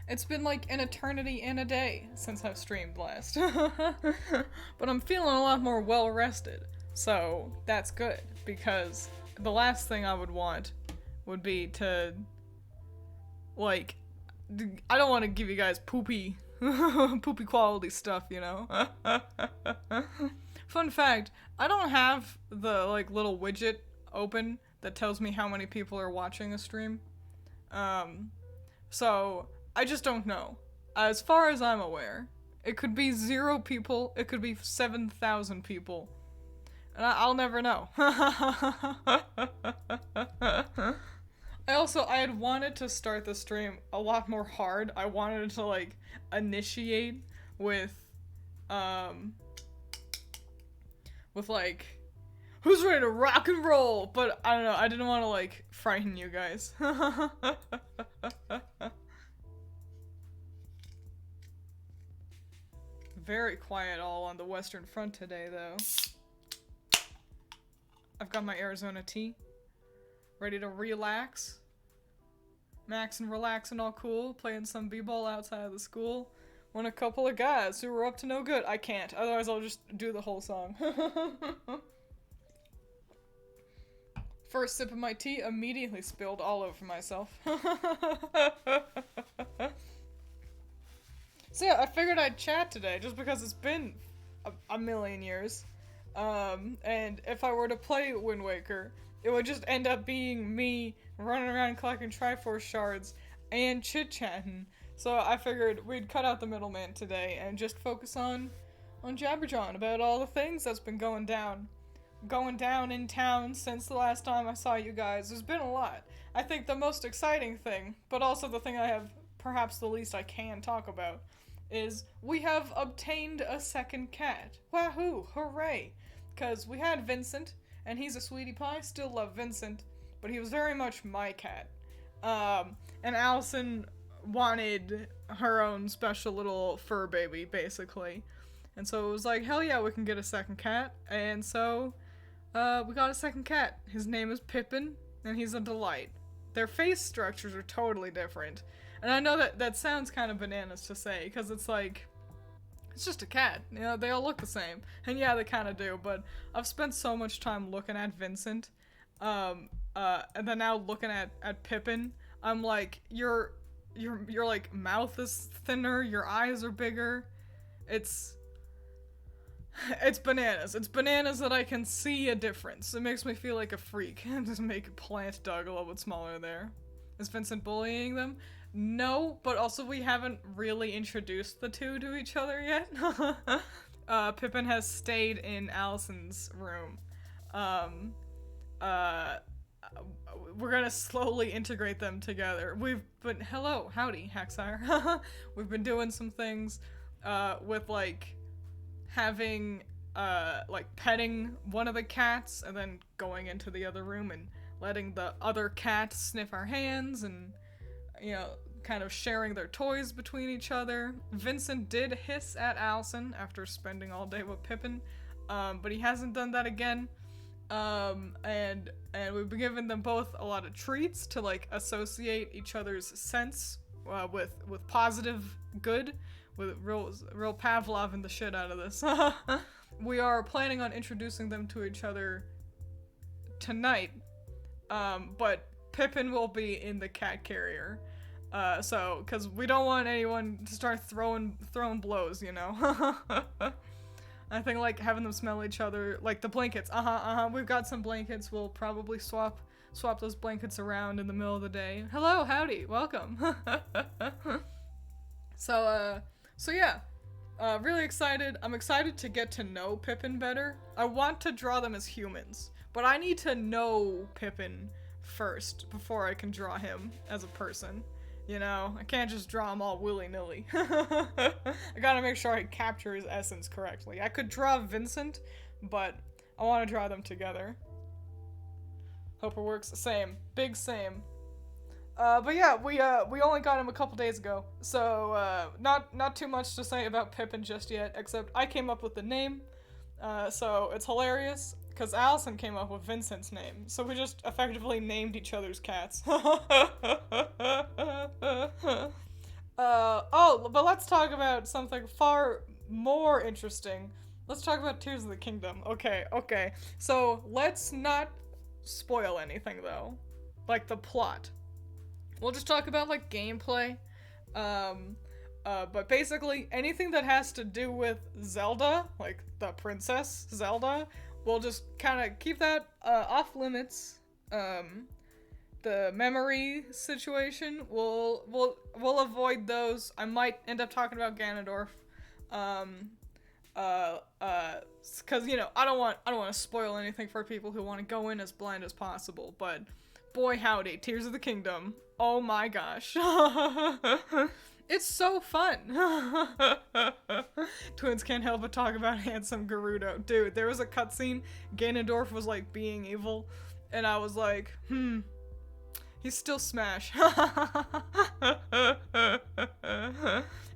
It's been like an eternity and a day since I've streamed last. But I'm feeling a lot more well rested. So that's good because the last thing I would want would be to, like, I don't want to give you guys poopy poopy quality stuff, you know? Fun fact, I don't have the, like, little widget open that tells me how many people are watching a stream. So I just don't know. As far as I'm aware, it could be 0 people, it could be 7,000 people. And I'll never know. I had wanted to start the stream a lot more hard. I wanted to, like, initiate um, with, like, who's ready to rock and roll? But, I don't know, I didn't want to, like, frighten you guys. Very quiet all on the Western Front today, though. I've got my Arizona tea. Ready to relax. Max and relax and all cool. Playing some b-ball outside of the school. When a couple of guys who were up to no good. I can't, otherwise I'll just do the whole song. First sip of my tea, immediately spilled all over myself. So yeah, I figured I'd chat today, just because it's been a million years. And if I were to play Wind Waker, it would just end up being me running around collecting Triforce shards and chit-chatting. So I figured we'd cut out the middleman today and just focus on Jabberjawn about all the things that's been going down in town since the last time I saw you guys. There's been a lot. I think the most exciting thing, but also the thing I have perhaps the least I can talk about, is we have obtained a second cat. Wahoo! Hooray! Because we had Vincent, and he's a sweetie pie. Still love Vincent, but he was very much my cat. And Allison wanted her own special little fur baby, basically. And so it was like, hell yeah, we can get a second cat. And so, we got a second cat. His name is Pippin, and he's a delight. Their face structures are totally different. And I know that sounds kind of bananas to say, because it's like, it's just a cat. You know, they all look the same. And yeah, they kind of do, but I've spent so much time looking at Vincent, and then now looking at Pippin, I'm like, your like mouth is thinner, your eyes are bigger. It's bananas. It's bananas that I can see a difference. It makes me feel like a freak. Just make a plant dog a little bit smaller there. Is Vincent bullying them? No, but also we haven't really introduced the two to each other yet. Pippin has stayed in Allison's room. We're gonna slowly integrate them together. Hello, howdy, Hacksire. We've been doing some things, with, like, having, like, petting one of the cats, and then going into the other room and letting the other cat sniff our hands, and, you know, kind of sharing their toys between each other. Vincent did hiss at Allison after spending all day with Pippin, but he hasn't done that again. And we've been giving them both a lot of treats to, like, associate each other's scents, with positive good, with real Pavloving the shit out of this. We are planning on introducing them to each other tonight, but Pippin will be in the cat carrier. Cause we don't want anyone to start throwing blows, you know? I think, like, having them smell each other, like the blankets, we've got some blankets, we'll probably swap those blankets around in the middle of the day. Hello, howdy, welcome. So yeah, really excited. I'm excited to get to know Pippin better. I want to draw them as humans, but I need to know Pippin first before I can draw him as a person. You know, I can't just draw him all willy-nilly. I gotta make sure I capture his essence correctly. I could draw Vincent, but I want to draw them together. Hope it works. Same. Big same. But yeah, we only got him a couple days ago, so, not too much to say about Pippin just yet, except I came up with the name, so it's hilarious. Because Allison came up with Vincent's name, so we just effectively named each other's cats. But let's talk about something far more interesting. Let's talk about Tears of the Kingdom. Okay. So let's not spoil anything though, like the plot. We'll just talk about like gameplay. But basically anything that has to do with Zelda, like the Princess Zelda, we'll just kind of keep that off limits. The memory situation, we'll avoid those. I might end up talking about Ganondorf, because I don't want to spoil anything for people who want to go in as blind as possible. But boy howdy, Tears of the Kingdom, oh my gosh. It's so fun. Twiins can't help but talk about handsome Gerudo. Dude, there was a cutscene, Ganondorf was like being evil, and I was like, he's still Smash.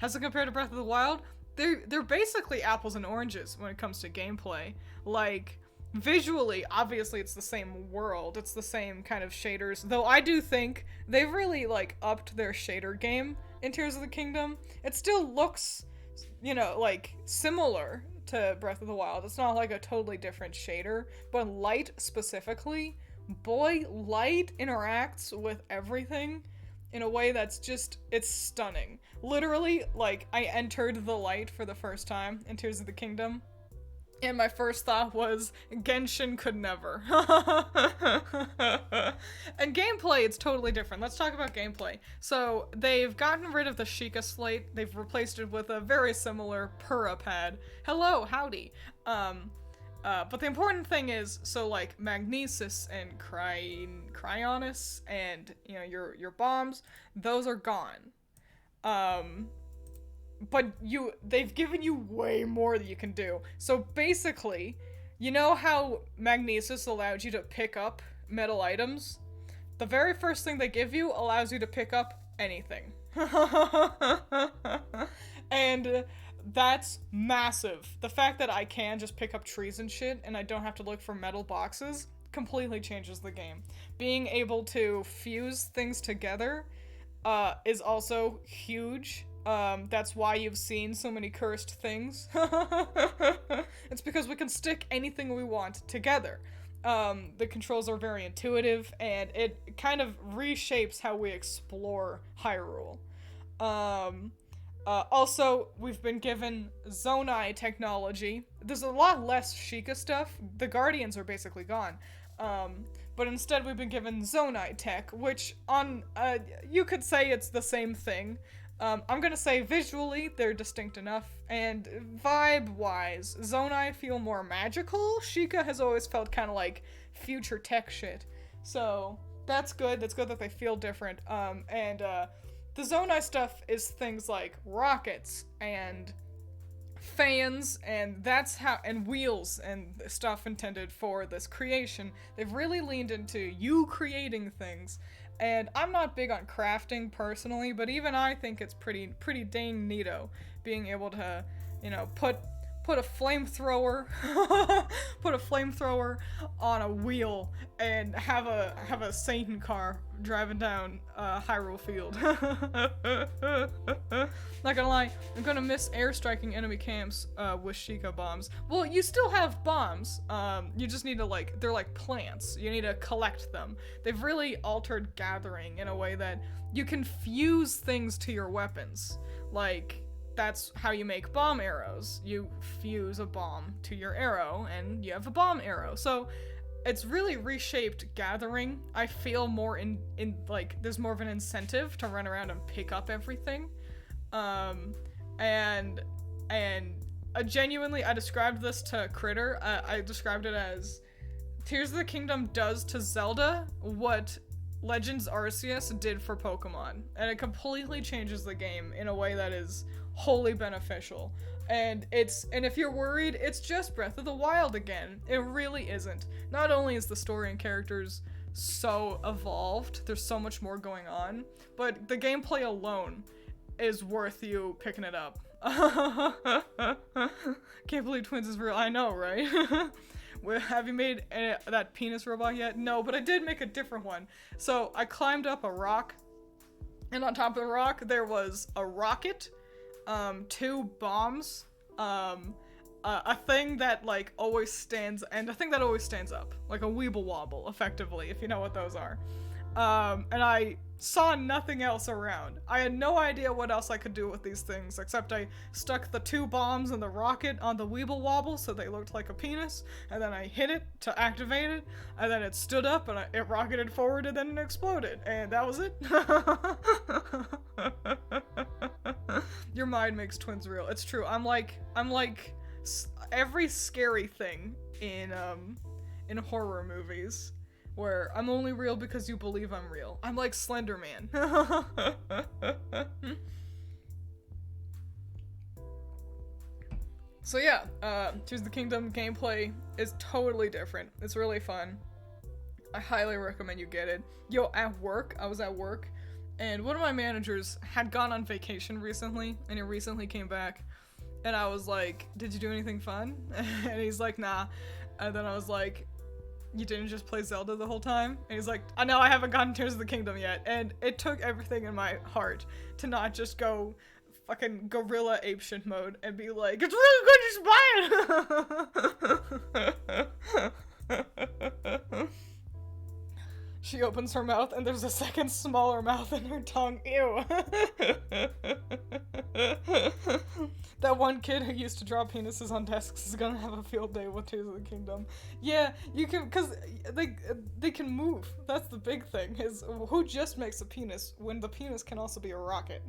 As it compared to Breath of the Wild, they're basically apples and oranges when it comes to gameplay. Like, visually, obviously it's the same world, it's the same kind of shaders, though I do think they've really, like, upped their shader game in Tears of the Kingdom. It still looks, like, similar to Breath of the Wild. It's not, like, a totally different shader, but light specifically, boy, light interacts with everything in a way that's just, it's stunning. Literally, like, I entered the light for the first time in Tears of the Kingdom, and my first thought was, Genshin could never. And gameplay, it's totally different. Let's talk about gameplay. So, they've gotten rid of the Sheikah slate, they've replaced it with a very similar Purah pad. Hello, howdy. But the important thing is, so like Magnesis and Cryonis and your bombs, those are gone. But they've given you way more that you can do. So basically, you know how Magnesis allowed you to pick up metal items? The very first thing they give you allows you to pick up anything. And that's massive. The fact that I can just pick up trees and shit and I don't have to look for metal boxes completely changes the game. Being able to fuse things together is also huge. That's why you've seen so many cursed things. It's because we can stick anything we want together. The controls are very intuitive, and it kind of reshapes how we explore Hyrule. Also, we've been given Zonai technology. There's a lot less Sheikah stuff. The Guardians are basically gone. But instead we've been given Zonai tech, which you could say it's the same thing. I'm gonna say visually they're distinct enough, and vibe-wise, Zonai feel more magical. Sheikah has always felt kind of like future tech shit. So that's good. That's good that they feel different. The Zonai stuff is things like rockets and fans, and wheels and stuff intended for this creation. They've really leaned into you creating things. And I'm not big on crafting personally, but even I think it's pretty dang neato being able to, put a flamethrower on a wheel and have a Satan car driving down Hyrule Field. Not gonna lie, I'm gonna miss airstriking enemy camps with Sheikah bombs. Well, you still have bombs. You just need to they're like plants. You need to collect them. They've really altered gathering in a way that you can fuse things to your weapons. Like, that's how you make bomb arrows. You fuse a bomb to your arrow, and you have a bomb arrow. So it's really reshaped gathering. I feel more in there's more of an incentive to run around and pick up everything. And genuinely, I described this to Critter. I described it as Tears of the Kingdom does to Zelda what Legends Arceus did for Pokemon, and it completely changes the game in a way that is wholly beneficial. And if you're worried, it's just Breath of the Wild again. It really isn't. Not only is the story and characters so evolved, there's so much more going on, but the gameplay alone is worth you picking it up. Can't believe Twiins is real. I know, right? Have you made that penis robot yet? No, but I did make a different one. So I climbed up a rock And on top of the rock, there was a rocket, 2 bombs, a thing that, like, always stands, and a thing that always stands up. Like a weeble wobble, effectively, if you know what those are. And I saw nothing else around. I had no idea what else I could do with these things, except I stuck the 2 bombs and the rocket on the weeble wobble so they looked like a penis, and then I hit it to activate it, and then it stood up and it rocketed forward and then it exploded, and that was it. Your mind makes twins real. It's true. I'm like every scary thing in horror movies, where I'm only real because you believe I'm real. I'm like Slender Man. So yeah, Tears of the Kingdom gameplay is totally different. It's really fun. I highly recommend you get it. Yo, I was at work, and one of my managers had gone on vacation recently, and he recently came back, and I was like, did you do anything fun? And he's like, nah. And then I was like, you didn't just play Zelda the whole time? And he's like, I know I haven't gotten Tears of the Kingdom yet. And it took everything in my heart to not just go fucking gorilla apeshit mode and be like, it's really good, just buy it! She opens her mouth and there's a second smaller mouth in her tongue. Ew. That one kid who used to draw penises on desks is gonna have a field day with Tears of the Kingdom. Yeah, you can, cause they can move. That's the big thing, is who just makes a penis when the penis can also be a rocket?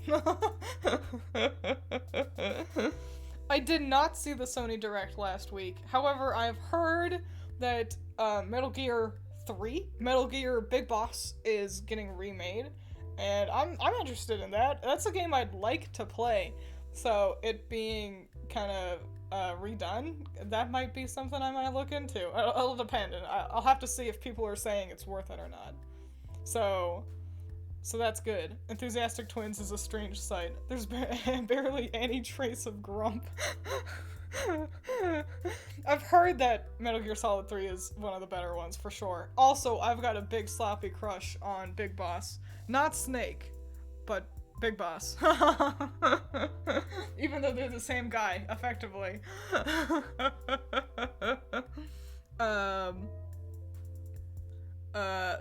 I did not see the Sony Direct last week. However, I've heard that Metal Gear Big Boss is getting remade, and I'm interested in that. That's a game I'd like to play, so it being kind of redone, that might be something I might look into. It'll depend, and I'll have to see if people are saying it's worth it or not. So that's good. Enthusiastic Twiins is a strange sight. There's barely any trace of grump. I've heard that Metal Gear Solid 3 is one of the better ones, for sure. Also, I've got a big sloppy crush on Big Boss. Not Snake, but Big Boss. Even though they're the same guy, effectively.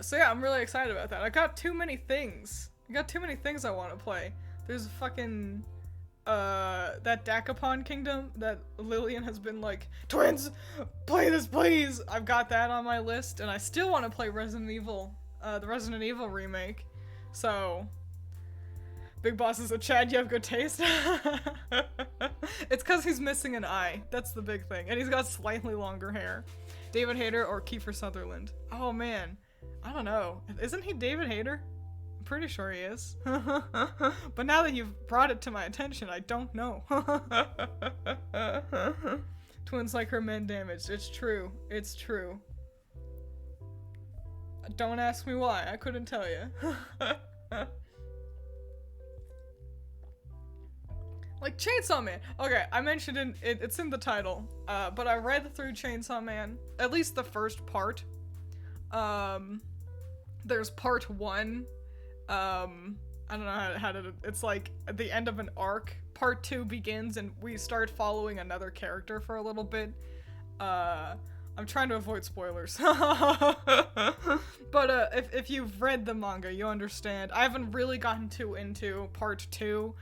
So yeah, I'm really excited about that. I got too many things I want to play. There's a fucking that Dakapon Kingdom that Lillian has been like, Twiins, play this please! I've got that on my list, and I still want to play Resident Evil, the Resident Evil remake. So, Big Boss is a Chad, you have good taste. It's cause he's missing an eye, that's the big thing, and he's got slightly longer hair. David Hayter or Kiefer Sutherland. Oh man, I don't know. Isn't he David Hayter? Pretty sure he is. But now that you've brought it to my attention, I don't know. Twiins like her men damaged. It's true. It's true. Don't ask me why. I couldn't tell you. Like Chainsawman. Okay, I mentioned it's in the title. But I read through Chainsawman, at least the first part. There's part 1. I don't know how to, it's like at the end of an arc. Part 2 begins and we start following another character for a little bit. I'm trying to avoid spoilers. But if you've read the manga, you understand. I haven't really gotten too into part 2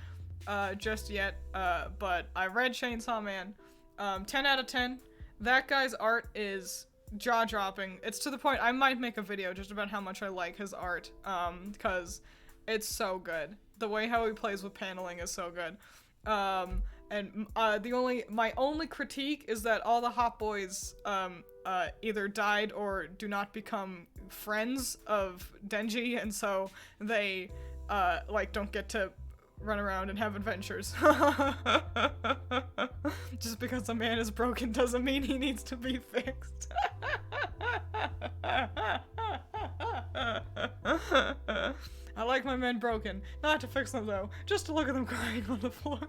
just yet, but I read Chainsaw Man. 10 out of 10. That guy's art is jaw-dropping. It's to the point I might make a video just about how much I like his art, because it's so good. The way how he plays with paneling is so good. And my only critique is that all the hot boys either died or do not become friends of Denji, and so they like don't get to run around and have adventures. Just because a man is broken doesn't mean he needs to be fixed. I like my men broken. Not to fix them though, just to look at them crying on the floor.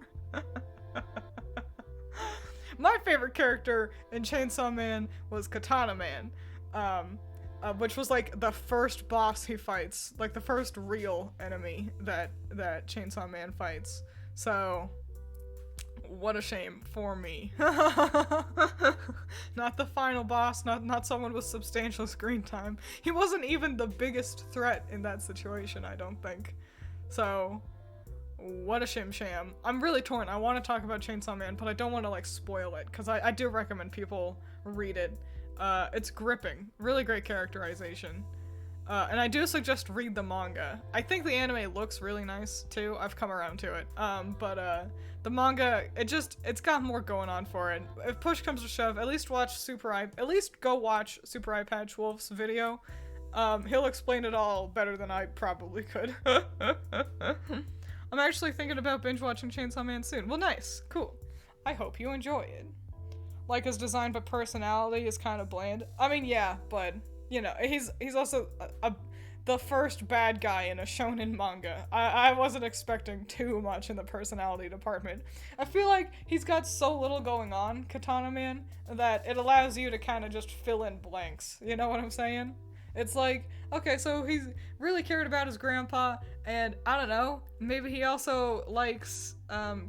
My favorite character in Chainsaw Man was Katana Man. which was like the first boss he fights, like the first real enemy that Chainsaw Man fights. So, what a shame for me. Not the final boss, not someone with substantial screen time. He wasn't even the biggest threat in that situation, I don't think. So, what a shim-sham. I'm really torn. I want to talk about Chainsaw Man, but I don't want to, like, spoil it, because I do recommend people read it. It's gripping. Really great characterization. And I do suggest read the manga. I think the anime looks really nice, too. I've come around to it. But the manga, it's got more going on for it. If push comes to shove, at least go watch Super Eye Patch Wolf's video. He'll explain it all better than I probably could. I'm actually thinking about binge watching Chainsaw Man soon. Well, nice. Cool. I hope you enjoy it. Like his design, but personality is kind of bland. I mean, yeah, but, you know, he's also the first bad guy in a shonen manga. I wasn't expecting too much in the personality department. I feel like he's got so little going on, Katana Man, that it allows you to kind of just fill in blanks. You know what I'm saying? It's like, okay, so he's really cared about his grandpa, and I don't know, maybe he also likes,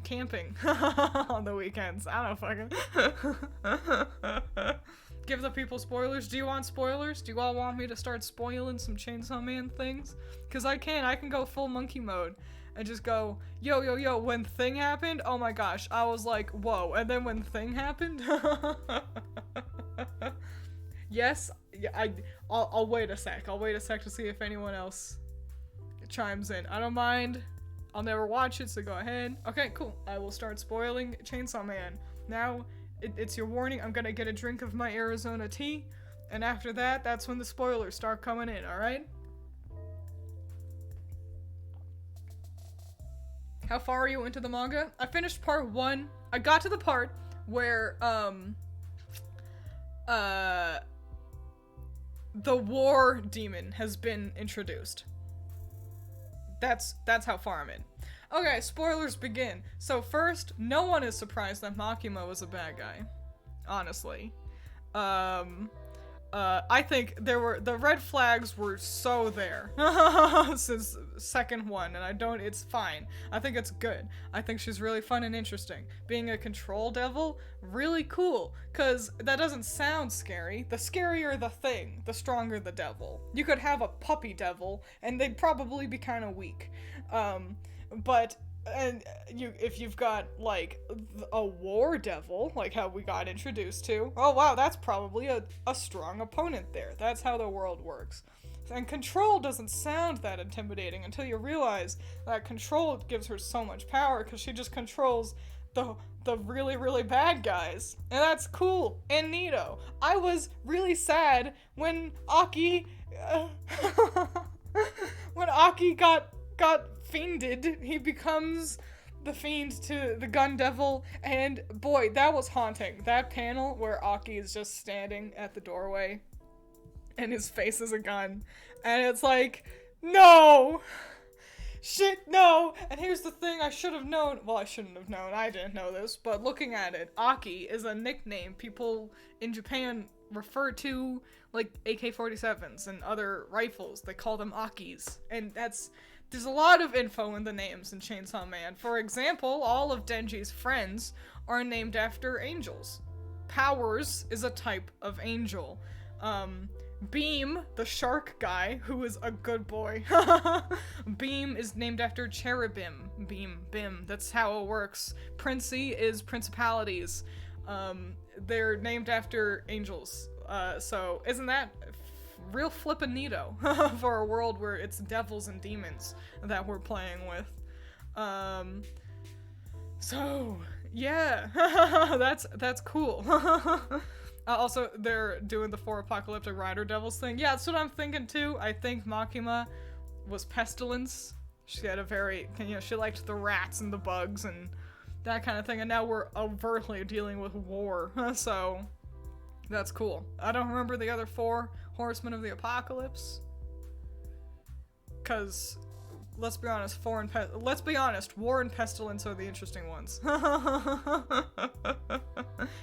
camping on the weekends. I don't fucking... Give the people spoilers. Do you want spoilers? Do you all want me to start spoiling some Chainsaw Man things? Because I can go full monkey mode and just go, yo, when Thing happened, oh my gosh, I was like, whoa, and then when Thing happened? Yes, yeah, I'll wait a sec. I'll wait a sec to see if anyone else chimes in. I don't mind. I'll never watch it, so go ahead. Okay, cool. I will start spoiling Chainsaw Man. Now, it's your warning. I'm gonna get a drink of my Arizona tea, and after that, that's when the spoilers start coming in, alright? How far are you into the manga? I finished part 1. I got to the part where, the war demon has been introduced. That's how far I'm in. Okay, spoilers begin. So first, no one is surprised that Makima was a bad guy. Honestly. I think the red flags were so there since second one, and it's fine. I think it's good. I think she's really fun and interesting. Being a control devil, really cool, cause that doesn't sound scary. The scarier the thing, the stronger the devil. You could have a puppy devil, and they'd probably be kind of weak. If you've got, like, a war devil, like how we got introduced to, oh wow, that's probably a strong opponent there. That's how the world works. And control doesn't sound that intimidating until you realize that control gives her so much power because she just controls the really, really bad guys. And that's cool and neato. I was really sad when Aki got fiended. He becomes the fiend to the gun devil, and boy, that was haunting. That panel where Aki is just standing at the doorway and his face is a gun, and it's like, no! Shit, no! And here's the thing I should have known. Well, I shouldn't have known. I didn't know this, but looking at it, Aki is a nickname people in Japan refer to, like, AK-47s and other rifles. They call them Akis, and there's a lot of info in the names in Chainsaw Man. For example, all of Denji's friends are named after angels. Powers is a type of angel. Beam, the shark guy, who is a good boy. Beam is named after cherubim. Bim. That's how it works. Princey is principalities. They're named after angels. So isn't that real flippinito for a world where it's devils and demons that we're playing with? So yeah, that's cool. Also, they're doing the 4 apocalyptic rider devils thing. Yeah, that's what I'm thinking too. I think Makima was pestilence. She had she liked the rats and the bugs and that kind of thing, and now we're overtly dealing with war. So that's cool. I don't remember the other 4 horsemen of the apocalypse, because let's be honest, war and pestilence are the interesting ones.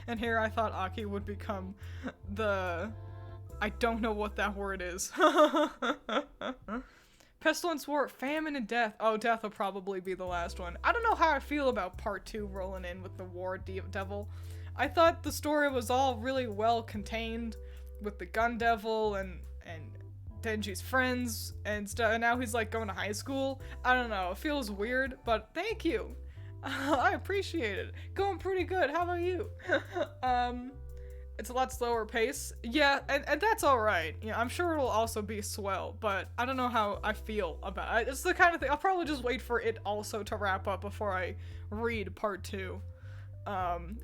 And here I thought Aki would become the I don't know what that word is. Pestilence, war, famine, and death. Oh, death will probably be the last one. I don't know how I feel about part 2 rolling in with the war devil. I thought the story was all really well contained with the gun devil and Denji's friends and stuff, and now he's like going to high school. I don't know, it feels weird, but thank you. I appreciate it. Going pretty good. How about you? It's a lot slower pace. Yeah, and that's alright. Yeah, I'm sure it'll also be swell, but I don't know how I feel about it. It's the kind of thing, I'll probably just wait for it also to wrap up before I read part 2.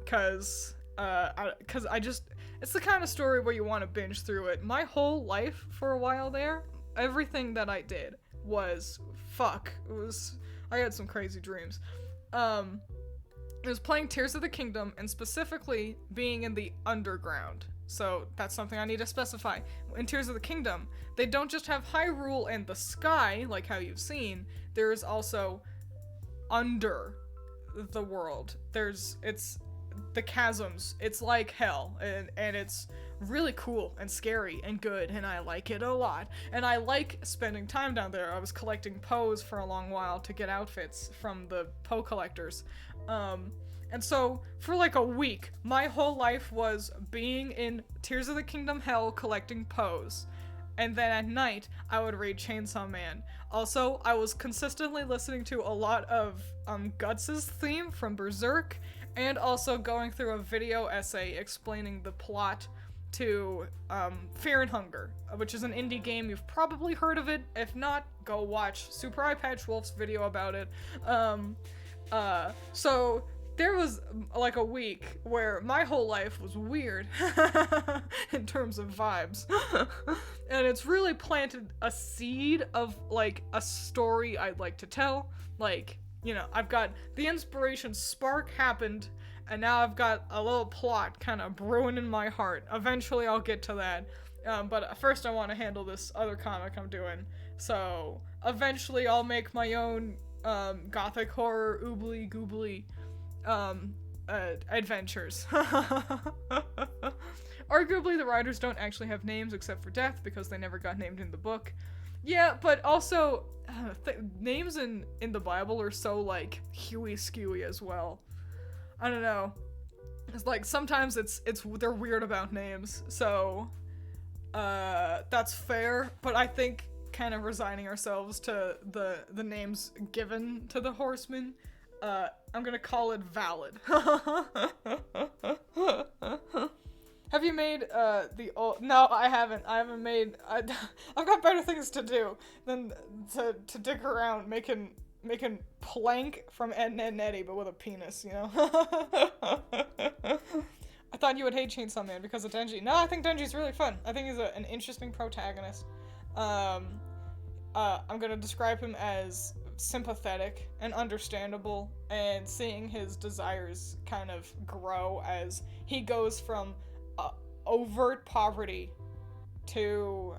Cause I just, it's the kind of story where you want to binge through it. My whole life for a while there, everything that I did was, I had some crazy dreams. It was playing Tears of the Kingdom, and specifically being in the underground. So that's something I need to specify. In Tears of the Kingdom, they don't just have Hyrule and the sky, like how you've seen. There is also under the world. It's the chasms. It's like hell, and it's really cool and scary and good, and I like it a lot. And I like spending time down there. I was collecting Poes for a long while to get outfits from the Poe collectors. And so for like a week, my whole life was being in Tears of the Kingdom hell collecting Poes. And then at night, I would read Chainsawman. Also, I was consistently listening to a lot of Guts' theme from Berserk, and also going through a video essay explaining the plot to Fear and Hunger, which is an indie game. You've probably heard of it. If not, go watch Super Eye Patch Wolf's video about it. So there was like a week where my whole life was weird in terms of vibes. And it's really planted a seed of like a story I'd like to tell. Like, you know, I've got the inspiration spark happened, and now I've got a little plot kind of brewing in my heart. Eventually I'll get to that. But first I want to handle this other comic I'm doing. So eventually I'll make my own gothic horror oobly goobly adventures. Arguably the writers don't actually have names except for Death because they never got named in the book. Yeah, but also names in the Bible are so like huey skewy as well. I don't know. It's like sometimes they're weird about names, so that's fair, but I think kind of resigning ourselves to the names given to the horsemen, I'm gonna call it valid. Have you made the old? No, I haven't. I haven't made. I've got better things to do than to dig around making Plank from Ed, Edd, and Eddy, but with a penis. You know. I thought you would hate Chainsaw Man because of Denji. No, I think Denji's really fun. I think he's an interesting protagonist. I'm gonna describe him as sympathetic and understandable, and seeing his desires kind of grow as he goes from overt poverty to,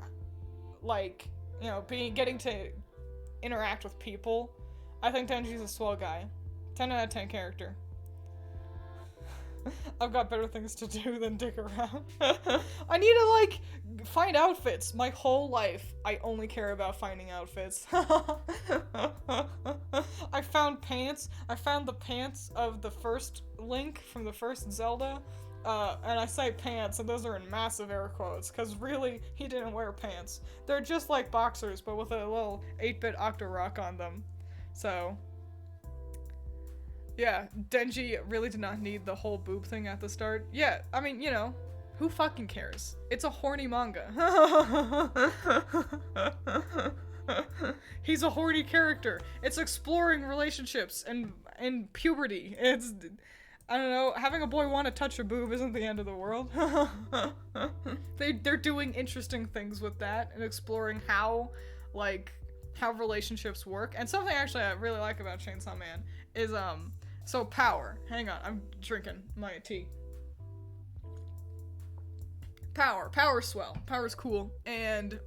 like, you know, getting to interact with people. I think Denji's a swell guy. 10 out of 10 character. I've got better things to do than dig around. I need to, like, find outfits. My whole life, I only care about finding outfits. I found pants. I found the pants of the first Link from the first Zelda. And I say pants, and those are in massive air quotes, because really, he didn't wear pants. They're just like boxers, but with a little 8-bit Octorok on them. So, yeah, Denji really did not need the whole boob thing at the start. Yeah, I mean, you know, who fucking cares? It's a horny manga. He's a horny character. It's exploring relationships and puberty. It's, I don't know, having a boy want to touch a boob isn't the end of the world. They're doing interesting things with that and exploring how relationships work. And something actually I really like about Chainsaw Man is, so power. Hang on, I'm drinking my tea. Power's swell. Power's cool. And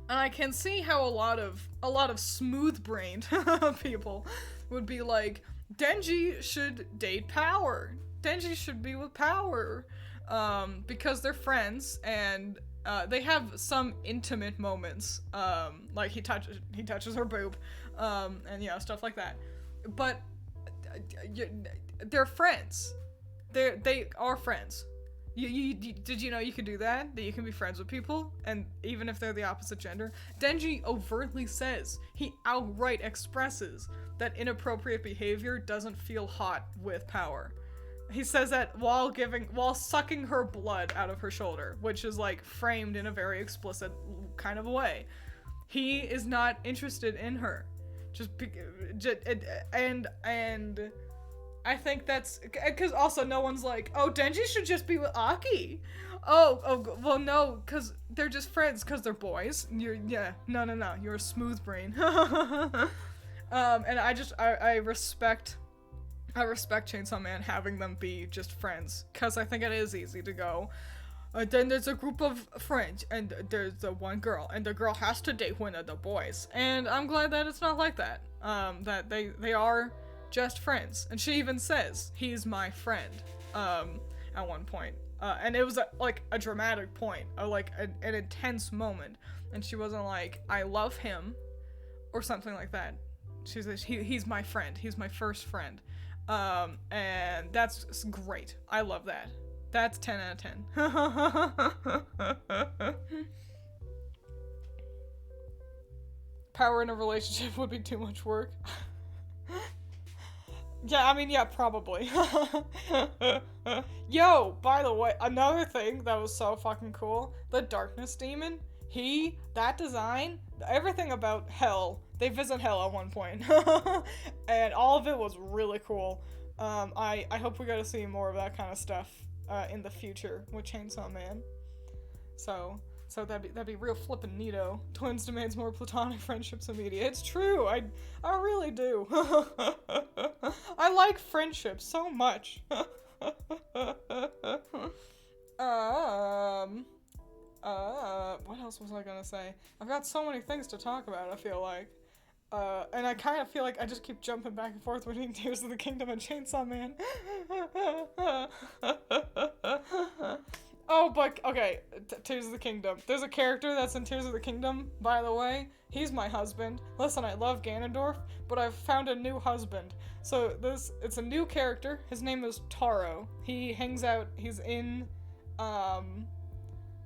I can see how a lot of smooth-brained people would be like, Denji should date Power. Denji should be with Power. because they're friends and they have some intimate moments. Like he touches her boob, and stuff like that. But they're friends. They are friends. Did you know you could do that? That you can be friends with people, and even if they're the opposite gender? Denji overtly says, he outright expresses that inappropriate behavior doesn't feel hot with power. He says that while sucking her blood out of her shoulder, which is like framed in a very explicit kind of way. He is not interested in her. And I think that's because also no one's like, oh, Denji should just be with Aki. Well, no, because they're just friends, because they're boys. No, you're a smooth brain. And I respect Chainsawman having them be just friends, because I think it is easy to go, then there's a group of friends, and there's the one girl, and the girl has to date one of the boys. And I'm glad that it's not like that. That they are just friends. And she even says, he's my friend, at one point. And it was a dramatic point, an intense moment. And she wasn't like, I love him, or something like that. She says, he's my friend. He's my first friend. And that's great. I love that. That's 10 out of 10. Power in a relationship would be too much work. Yeah, probably. Yo, by the way, another thing that was so fucking cool, the Darkness Demon, that design, everything about Hell, they visit Hell at one point. And all of it was really cool. I hope we get to see more of that kind of stuff in the future with Chainsawman. So that'd be real flippin' neato. Twiins demands more platonic friendships immediate. It's true. I really do. I like friendship so much. What else was I gonna say? I've got so many things to talk about, I feel like. And I kind of feel like I just keep jumping back and forth between Tears of the Kingdom and Chainsawman. Oh, but, okay, Tears of the Kingdom. There's a character that's in Tears of the Kingdom, by the way. He's my husband. Listen, I love Ganondorf, but I've found a new husband. So it's a new character. His name is Taro. He hangs out, he's in,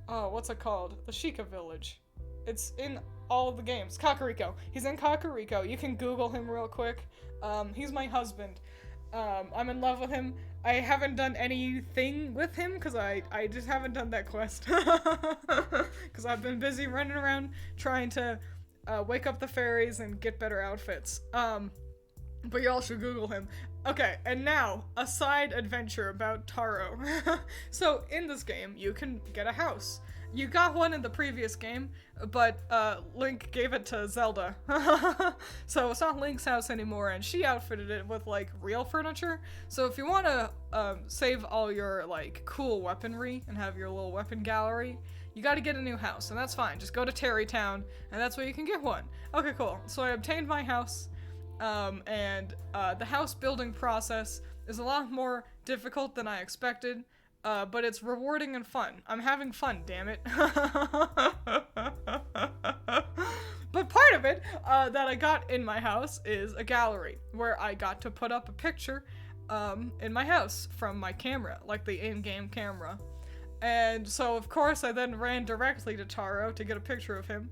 what's it called? The Sheikah Village. It's in all of the games. Kakariko. He's in Kakariko. You can Google him real quick. He's my husband. I'm in love with him. I haven't done anything with him because I just haven't done that quest. Because I've been busy running around trying to wake up the fairies and get better outfits. But y'all should Google him. Okay, and now, a side adventure about Taro. So, in this game, you can get a house. You got one in the previous game, but Link gave it to Zelda. So it's not Link's house anymore, and she outfitted it with, real furniture. So if you want to save all your, cool weaponry and have your little weapon gallery, you gotta get a new house, and that's fine. Just go to Terrytown, and that's where you can get one. Okay, cool. So I obtained my house, and the house building process is a lot more difficult than I expected. But it's rewarding and fun. I'm having fun, damn it. But part of it that I got in my house is a gallery where I got to put up a picture in my house from my camera, like the in-game camera. And so, of course, I then ran directly to Taro to get a picture of him.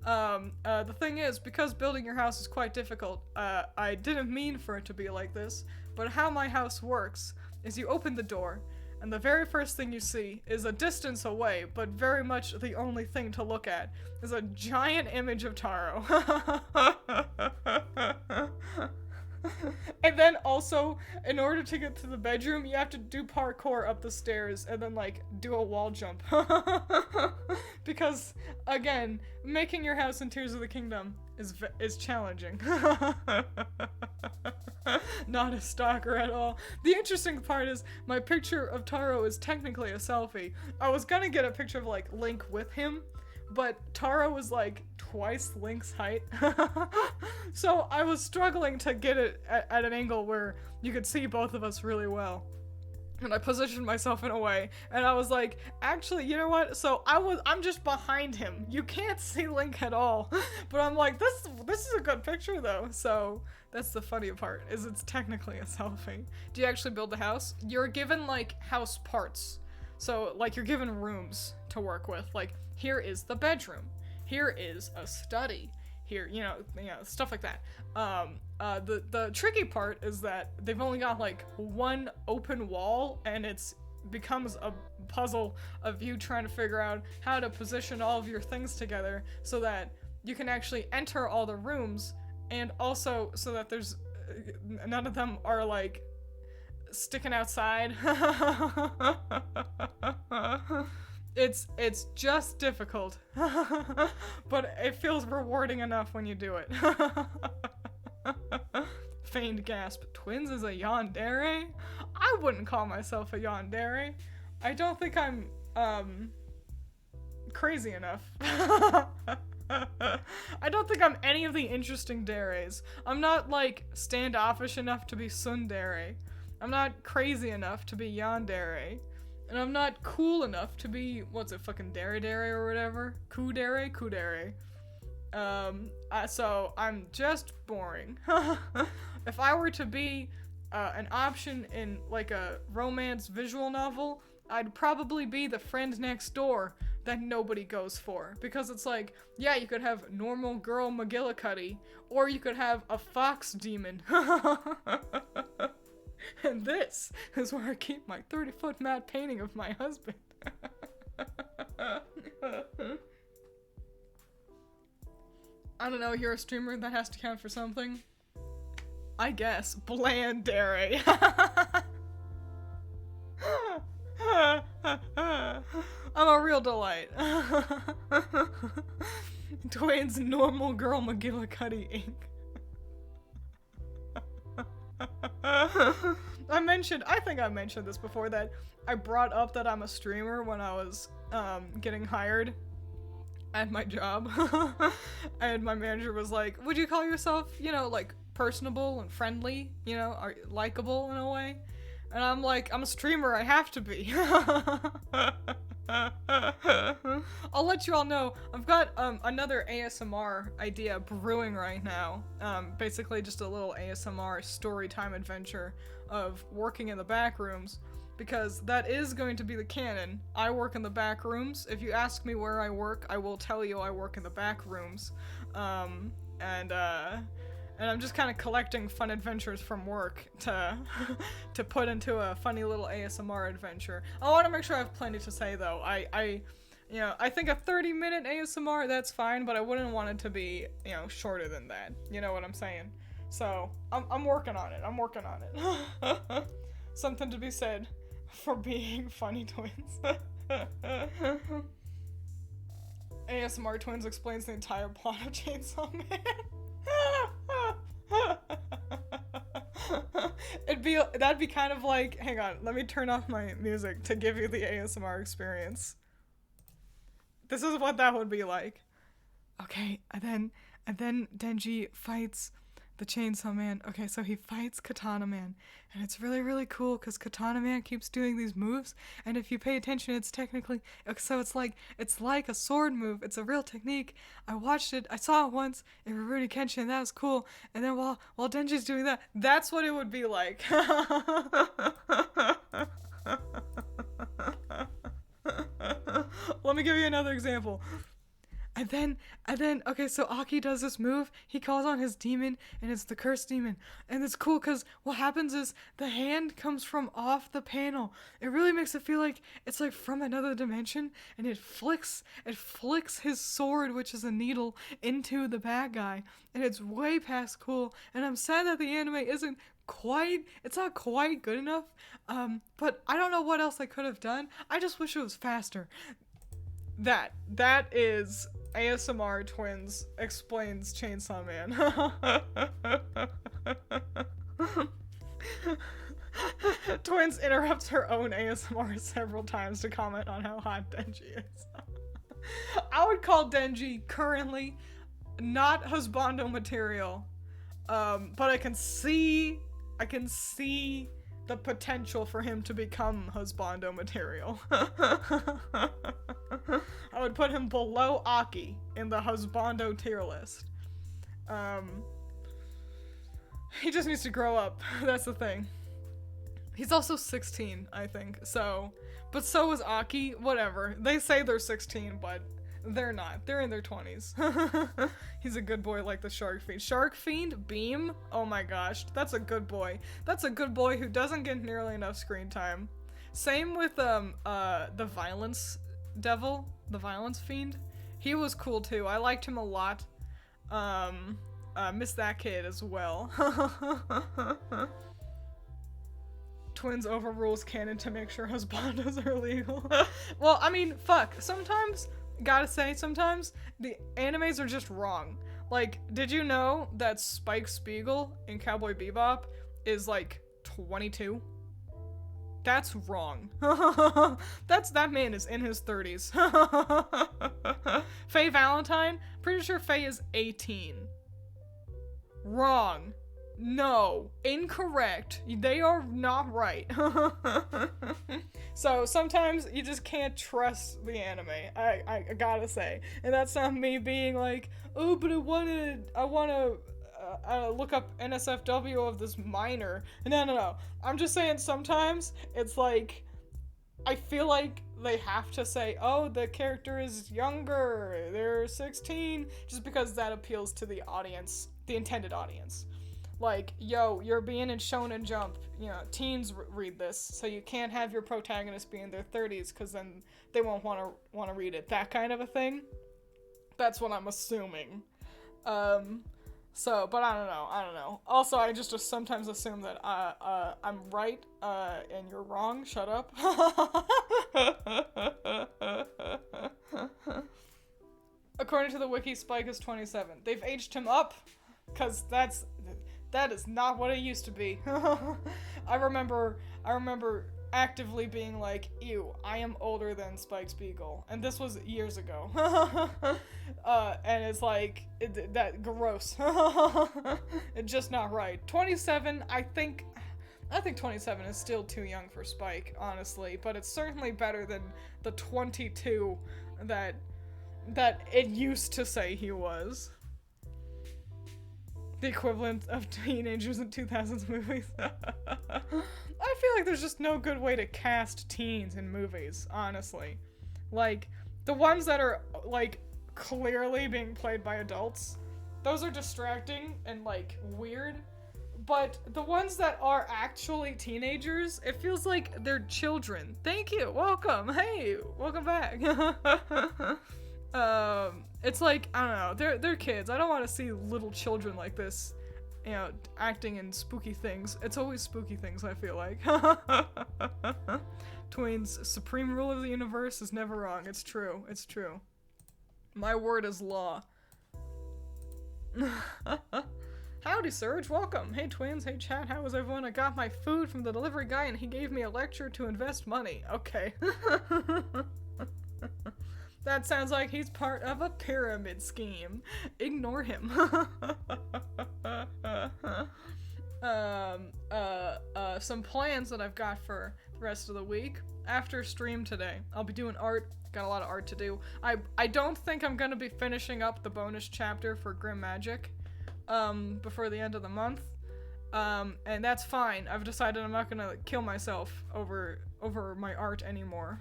The thing is, because building your house is quite difficult, I didn't mean for it to be like this, but how my house works is you open the door, and the very first thing you see is a distance away, but very much the only thing to look at, is a giant image of Taro. And then also, in order to get to the bedroom, you have to do parkour up the stairs and then, do a wall jump. Because, again, making your house in Tears of the Kingdom is challenging. Not a stalker at all. The interesting part is, my picture of Taro is technically a selfie. I was gonna get a picture of, Link with him, but Taro was, twice Link's height. So I was struggling to get it at an angle where you could see both of us really well. And I positioned myself in a way, and I was like, actually, you know what? So I'm just behind him. You can't see Link at all. But I'm like, this is a good picture though. So that's the funny part, is it's technically a selfie. Do you actually build a house? You're given like house parts. So like you're given rooms to work with. Like here is the bedroom. Here is a study. Here, you know, stuff like that. The tricky part is that they've only got like one open wall, and becomes a puzzle of you trying to figure out how to position all of your things together so that you can actually enter all the rooms, and also so that there's none of them are like sticking outside. It's just difficult, but it feels rewarding enough when you do it. Feigned gasp. Twiins is a yandere? I wouldn't call myself a yandere. I don't think I'm, crazy enough. I don't think I'm any of the interesting deres. I'm not, like, standoffish enough to be tsundere. I'm not crazy enough to be yandere. And I'm not cool enough to be, what's it, fucking dere or whatever? Kudere. So I'm just boring. If I were to be an option in like a romance visual novel, I'd probably be the friend next door that nobody goes for. Because it's like, yeah, you could have normal girl McGillicuddy, or you could have a fox demon. And this is where I keep my 30-foot matte painting of my husband. I don't know, you're a streamer, that has to count for something. I guess. Blandere. I'm a real delight. Twiins normal girl McGillicuddy Inc. I think I mentioned this before, that I brought up that I'm a streamer when I was getting hired at my job. And my manager was like, would you call yourself, you know, like personable and friendly, you know, are likable in a way? And I'm like, I'm a streamer, I have to be. I'll let you all know, I've got another ASMR idea brewing right now. Basically just a little ASMR story time adventure of working in the back rooms, because that is going to be the canon. I work in the back rooms. If you ask me where I work, I will tell you I work in the back rooms. And I'm just kind of collecting fun adventures from work to to put into a funny little ASMR adventure. I want to make sure I have plenty to say though. I think a 30-minute ASMR, that's fine, but I wouldn't want it to be, you know, shorter than that. You know what I'm saying? So I'm working on it. Something to be said for being funny twins. ASMR Twiins explains the entire plot of Chainsawman. That'd be kind of like, hang on, let me turn off my music to give you the ASMR experience. This is what that would be like. Okay, and then Denji fights the Chainsaw Man. Okay, so he fights Katana Man, and it's really, really cool because Katana Man keeps doing these moves, and if you pay attention, it's technically, so it's like a sword move. It's a real technique. I watched it, I saw it once in Rurouni Kenshin, that was cool, and then while Denji's doing that, that's what it would be like. Let me give you another example. And then, okay, so Aki does this move, he calls on his demon, and it's the cursed demon. And it's cool, because what happens is, the hand comes from off the panel. It really makes it feel like it's like from another dimension, and it flicks his sword, which is a needle, into the bad guy. And it's way past cool, and I'm sad that the anime isn't it's not quite good enough, but I don't know what else I could have done. I just wish it was faster. That is ASMR Twiins explains Chainsaw Man. Twiins interrupts her own ASMR several times to comment on how hot Denji is. I would call Denji currently not husbando material, but I can see the potential for him to become husbando material. I would put him below Aki in the husbando tier list. He just needs to grow up. That's the thing. He's also 16, I think, so... But so is Aki, whatever. They say they're 16, but they're not. They're in their 20s. He's a good boy like the Shark Fiend. Shark Fiend? Beam? Oh my gosh, that's a good boy. That's a good boy who doesn't get nearly enough screen time. Same with, the Violence Devil, the Violence Fiend. He was cool too. I liked him a lot. Miss that kid as well. Twiins overrules canon to make sure husbandos are legal. Well, I mean, fuck. Sometimes, gotta say, sometimes the animes are just wrong. Like, did you know that Spike Spiegel in Cowboy Bebop is like 22? That's wrong. That man is in his 30s. Faye Valentine, pretty sure Faye is 18. Wrong. No. Incorrect. They are not right. So sometimes you just can't trust the anime. I gotta say. And that's not me being like, oh, but I wanna look up NSFW of this minor. No. I'm just saying sometimes it's like, I feel like they have to say, oh, the character is younger, they're 16, just because that appeals to the audience, the intended audience. Like, yo, you're being in Shonen Jump, you know, teens read this, so you can't have your protagonist be in their 30s, because then they won't want to read it. That kind of a thing. That's what I'm assuming. So, but I don't know. Also, I just sometimes assume that I'm right, and you're wrong. Shut up. According to the wiki, Spike is 27. They've aged him up, because that is not what it used to be. I remember actively being like, ew, I am older than Spike Spiegel. And this was years ago. And it's like, that gross. It's just not right. 27, I think 27 is still too young for Spike, honestly. But it's certainly better than the 22 that it used to say he was. The equivalent of teenagers in 2000s movies. I feel like there's just no good way to cast teens in movies, honestly. Like, the ones that are, like, clearly being played by adults, those are distracting and, like, weird. But the ones that are actually teenagers, it feels like they're children. Thank you, welcome, hey, welcome back. It's like, I don't know, they're kids. I don't want to see little children like this, you know, acting in spooky things. It's always spooky things, I feel like. Twiins, supreme rule of the universe is never wrong. It's true. It's true. My word is law. Howdy, Surge. Welcome. Hey, Twiins. Hey, chat. How is everyone? I got my food from the delivery guy and he gave me a lecture to invest money. Okay. That sounds like he's part of a pyramid scheme. Ignore him. Some plans that I've got for the rest of the week. After stream today, I'll be doing art. Got a lot of art to do. I don't think I'm gonna be finishing up the bonus chapter for Grim Magic before the end of the month. And that's fine. I've decided I'm not gonna kill myself over my art anymore.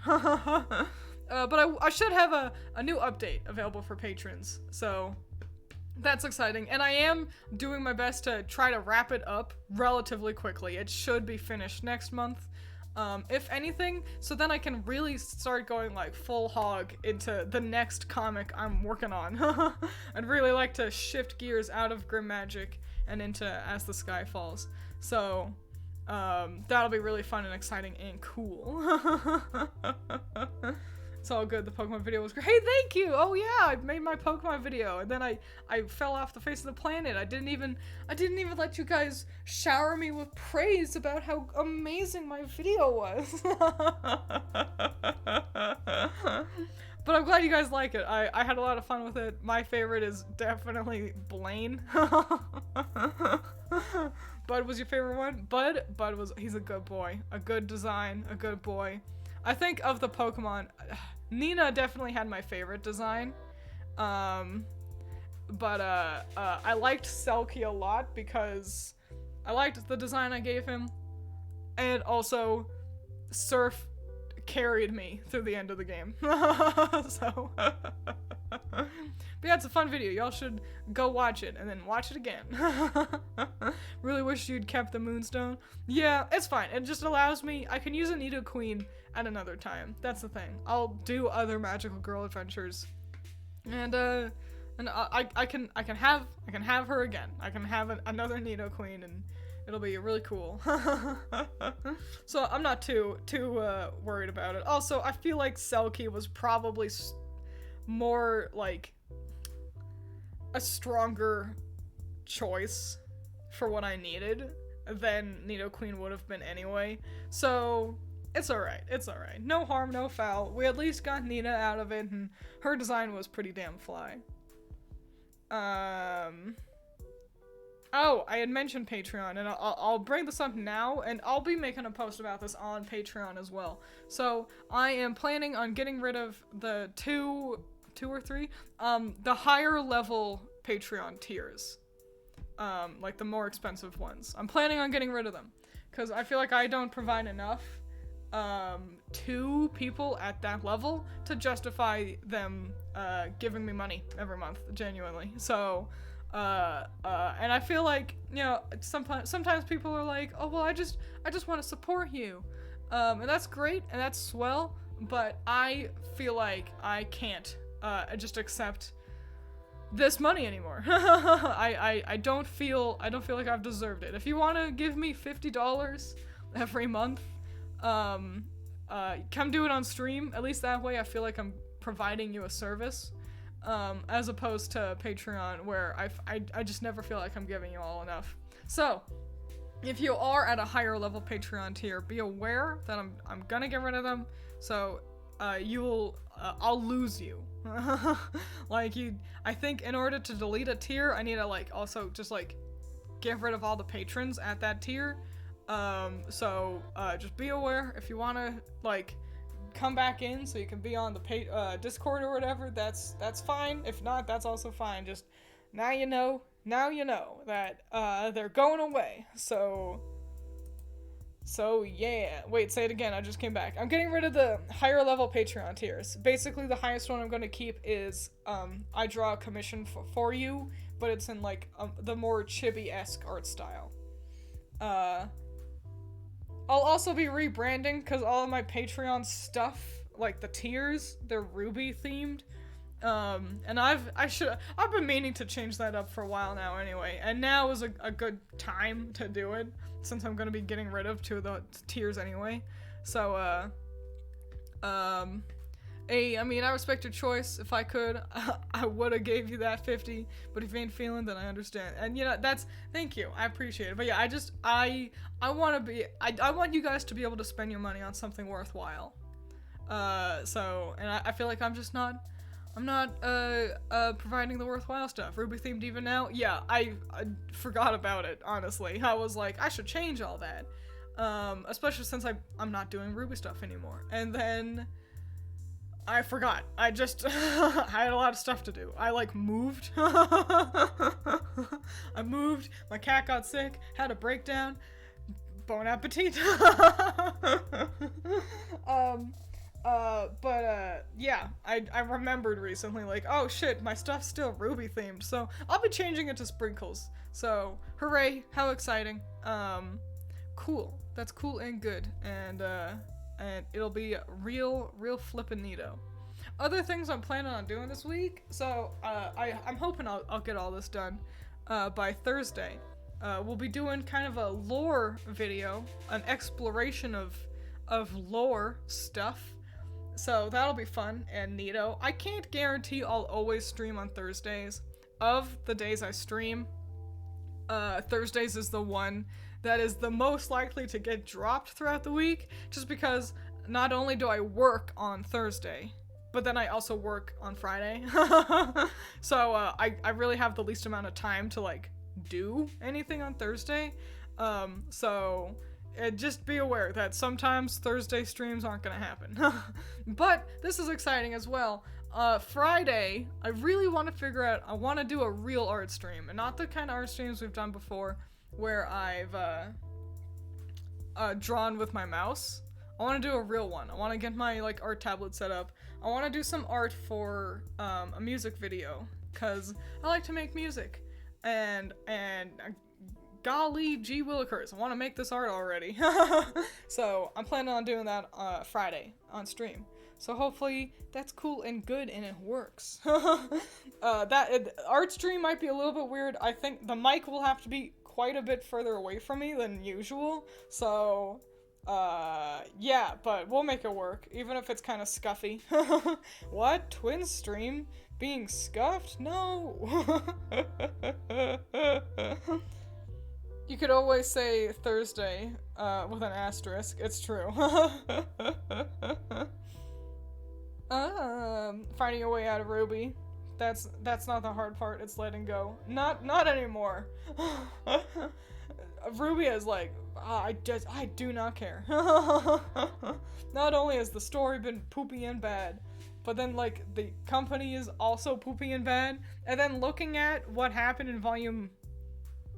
But I should have a new update available for patrons, so that's exciting. And I am doing my best to try to wrap it up relatively quickly. It should be finished next month, if anything, so then I can really start going like full hog into the next comic I'm working on. I'd really like to shift gears out of Grim Magic and into As the Sky Falls. So that'll be really fun and exciting and cool. It's all good. The Pokemon video was great. Hey, thank you! Oh yeah, I made my Pokemon video and then I fell off the face of the planet. I didn't even let you guys shower me with praise about how amazing my video was. But I'm glad you guys like it. I had a lot of fun with it. My favorite is definitely Blaine. Bud was your favorite one? He's a good boy. A good design, a good boy. I think of the Pokemon, Nina definitely had my favorite design. I liked Selkie a lot because I liked the design I gave him, and also Surf carried me through the end of the game. So, but yeah, it's a fun video. Y'all should go watch it and then watch it again. Really wish you'd kept the Moonstone. Yeah, it's fine. It just allows me, I can use a Nidoqueen at another time. That's the thing. I'll do other magical girl adventures, and I can have her again. I can have another Nidoqueen, and it'll be really cool. So I'm not too worried about it. Also, I feel like Selkie was probably more like a stronger choice for what I needed than Nidoqueen would have been anyway. So it's alright. It's alright. No harm, no foul. We at least got Nina out of it, and her design was pretty damn fly. Oh, I had mentioned Patreon, and I'll bring this up now, and I'll be making a post about this on Patreon as well. So, I am planning on getting rid of the two or three, the higher level Patreon tiers. Like the more expensive ones. I'm planning on getting rid of them, because I feel like I don't provide enough, to people at that level to justify them, giving me money every month, genuinely. So, and I feel like, you know, sometimes people are like, oh, well, I just want to support you. And that's great, and that's swell, but I feel like I can't, just accept this money anymore. I don't feel like I've deserved it. If you want to give me $50 every month, come do it on stream. At least that way I feel like I'm providing you a service. As opposed to Patreon, where I just never feel like I'm giving you all enough. So, if you are at a higher level Patreon tier, be aware that I'm gonna get rid of them. So, I'll lose you. Like, I think in order to delete a tier, I need to, like, also just, like, get rid of all the patrons at that tier. So, just be aware if you wanna, like, come back in so you can be on the Discord or whatever, that's fine. If not, that's also fine. Just now you know that they're going away. So yeah. Wait, say it again. I just came back. I'm getting rid of the higher level Patreon tiers. Basically, the highest one I'm going to keep is I draw a commission for you, but it's in like the more chibi-esque art style. I'll also be rebranding, because all of my Patreon stuff, like the tiers, they're Ruby themed. And I've been meaning to change that up for a while now anyway, and now is a good time to do it, since I'm gonna be getting rid of 2 of the tiers anyway. So, I mean, I respect your choice. If I could, I would've gave you that 50, but if you ain't feeling, then I understand. And, you know, thank you, I appreciate it. But yeah, I want you guys to be able to spend your money on something worthwhile. And I feel like I'm not providing the worthwhile stuff. Ruby themed even now? Yeah, I forgot about it, honestly. I was like, I should change all that. Especially since I'm not doing Ruby stuff anymore. And then I forgot. I just, I had a lot of stuff to do. I, like, moved. I moved, my cat got sick, had a breakdown. Bon appetit. Yeah, I remembered recently, like, oh shit, my stuff's still Ruby themed, so I'll be changing it to sprinkles. So, hooray, how exciting. Cool. That's cool and good, and it'll be real flippin' neato. Other things I'm planning on doing this week, so, I'm hoping I'll get all this done, by Thursday. We'll be doing kind of a lore video, an exploration of lore stuff. So that'll be fun and neato. I can't guarantee I'll always stream on Thursdays. Of the days I stream, Thursdays is the one that is the most likely to get dropped throughout the week, just because not only do I work on Thursday, but then I also work on Friday. So I really have the least amount of time to, like, do anything on Thursday. So just be aware that sometimes Thursday streams aren't gonna happen. But this is exciting as well. Friday, I really want to figure out, I want to do a real art stream, and not the kind of art streams we've done before, where I've, drawn with my mouse. I want to do a real one. I want to get my, like, art tablet set up. I want to do some art for, a music video, because I like to make music. And golly gee willikers, I want to make this art already. So, I'm planning on doing that, Friday, on stream. So hopefully that's cool and good and it works. Art stream might be a little bit weird. I think the mic will have to be quite a bit further away from me than usual. So, yeah, but we'll make it work, even if it's kind of scuffy. What? Twiins stream? Being scuffed? No! You could always say Thursday, with an asterisk. It's true. Finding a way out of Ruby. That's not the hard part, it's letting go. Not anymore. Ruby is like, I do not care. Not only has the story been poopy and bad, but then, like, the company is also poopy and bad, and then looking at what happened in volume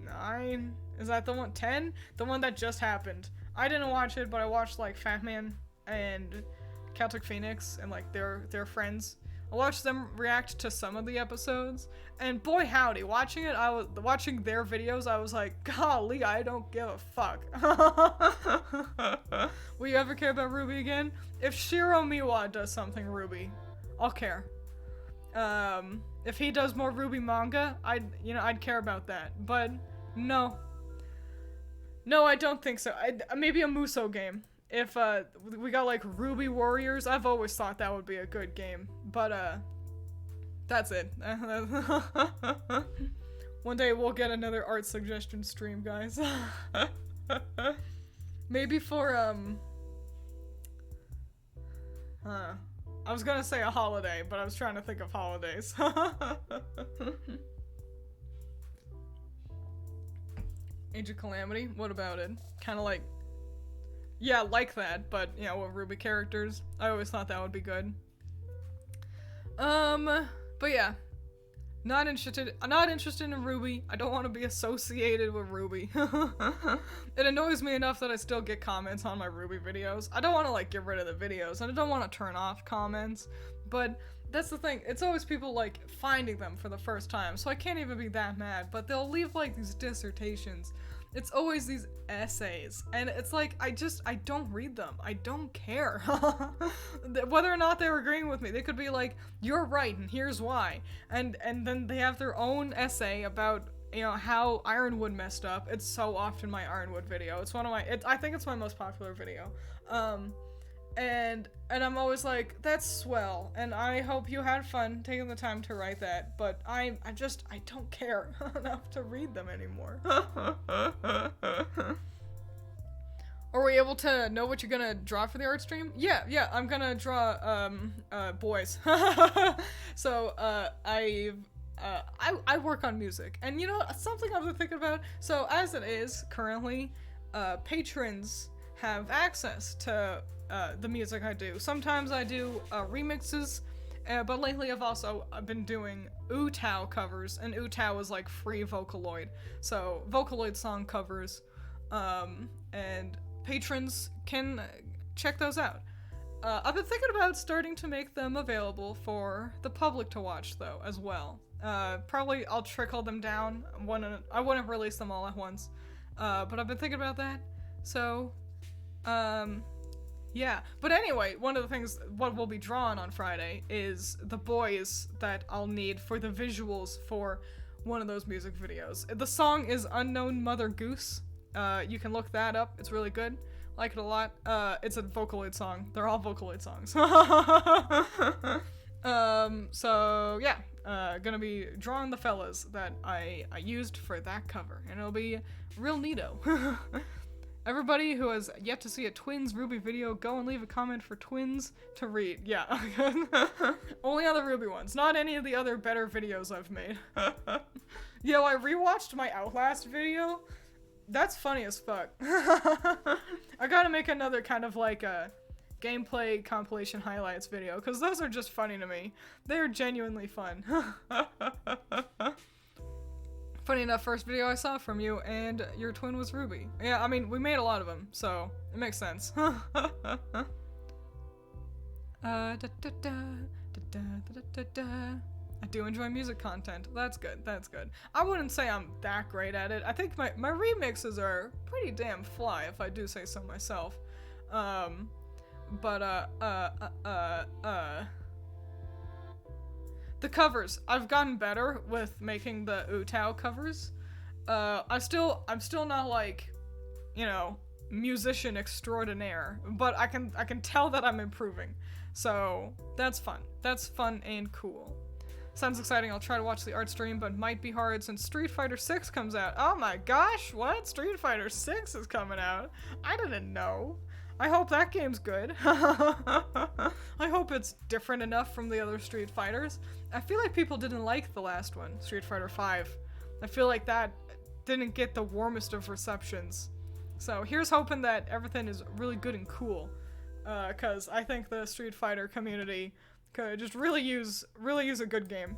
9, is that the one, 10? The one that just happened. I didn't watch it, but I watched, like, Fat Man and Celtic Phoenix and, like, their friends. I watched them react to some of the episodes, and boy howdy, watching their videos, I was like, golly, I don't give a fuck. Will you ever care about Ruby again? If Shiro Miwa does something Ruby, I'll care. If he does more Ruby manga, I'd care about that, but no. No, I don't think so. Maybe a Muso game. If, we got, like, Ruby Warriors, I've always thought that would be a good game. But, that's it. One day we'll get another art suggestion stream, guys. Maybe for, I was gonna say a holiday, but I was trying to think of holidays. Age of Calamity? What about it? Kinda like... Yeah, like that, but, you know, with Ruby characters. I always thought that would be good. But yeah. Not interested in Ruby. I don't want to be associated with Ruby. It annoys me enough that I still get comments on my Ruby videos. I don't want to, like, get rid of the videos, and I don't want to turn off comments, but that's the thing. It's always people, like, finding them for the first time, so I can't even be that mad, but they'll leave, like, these dissertations. It's always these essays, and it's like, I don't read them. I don't care. Whether or not they're agreeing with me, they could be like, you're right, and here's why. And then they have their own essay about, you know, how Ironwood messed up. It's so often my Ironwood video. It's one of my, I think it's my most popular video. And I'm always like, that's swell, and I hope you had fun taking the time to write that, but I don't care enough to read them anymore. Are we able to know what you're gonna draw for the art stream? Yeah, I'm gonna draw, boys. So, I work on music, and you know, something I've been thinking about, so as it is, currently, patrons have access to the music I do. Sometimes I do remixes, but lately I've been doing Utao covers, and Utao is like free Vocaloid. So Vocaloid song covers, and patrons can check those out. I've been thinking about starting to make them available for the public to watch though, as well. Probably I'll trickle them down. I wouldn't release them all at once, but I've been thinking about that. So, yeah, but anyway, one of the things, what will be drawn on Friday is the boys that I'll need for the visuals for one of those music videos. The song is Unknown Mother Goose. You can look that up. It's really good. Like it a lot. It's a Vocaloid song. They're all Vocaloid songs. So yeah, gonna be drawing the fellas that I used for that cover, and it'll be real neato. Everybody who has yet to see a Twiins Ruby video, go and leave a comment for Twiins to read. Yeah. Only on the Ruby ones, not any of the other better videos I've made. Yo, I rewatched my Outlast video. That's funny as fuck. I gotta make another kind of like a gameplay compilation highlights video, because those are just funny to me. They are genuinely fun. Funny enough, first video I saw from you and your twin was Ruby. Yeah, I mean, we made a lot of them, so it makes sense. I do enjoy music content. That's good, that's good. I wouldn't say I'm that great at it. I think my remixes are pretty damn fly, if I do say so myself. The covers. I've gotten better with making the Utao covers. I'm still not like, you know, musician extraordinaire, but I can tell that I'm improving. So that's fun. That's fun and cool. Sounds exciting. I'll try to watch the art stream, but might be hard since Street Fighter 6 comes out. Oh my gosh, what? Street Fighter 6 is coming out? I didn't know. I hope that game's good. I hope it's different enough from the other Street Fighters. I feel like people didn't like the last one, Street Fighter 5. I feel like that didn't get the warmest of receptions. So here's hoping that everything is really good and cool. Cause I think the Street Fighter community could just really use a good game.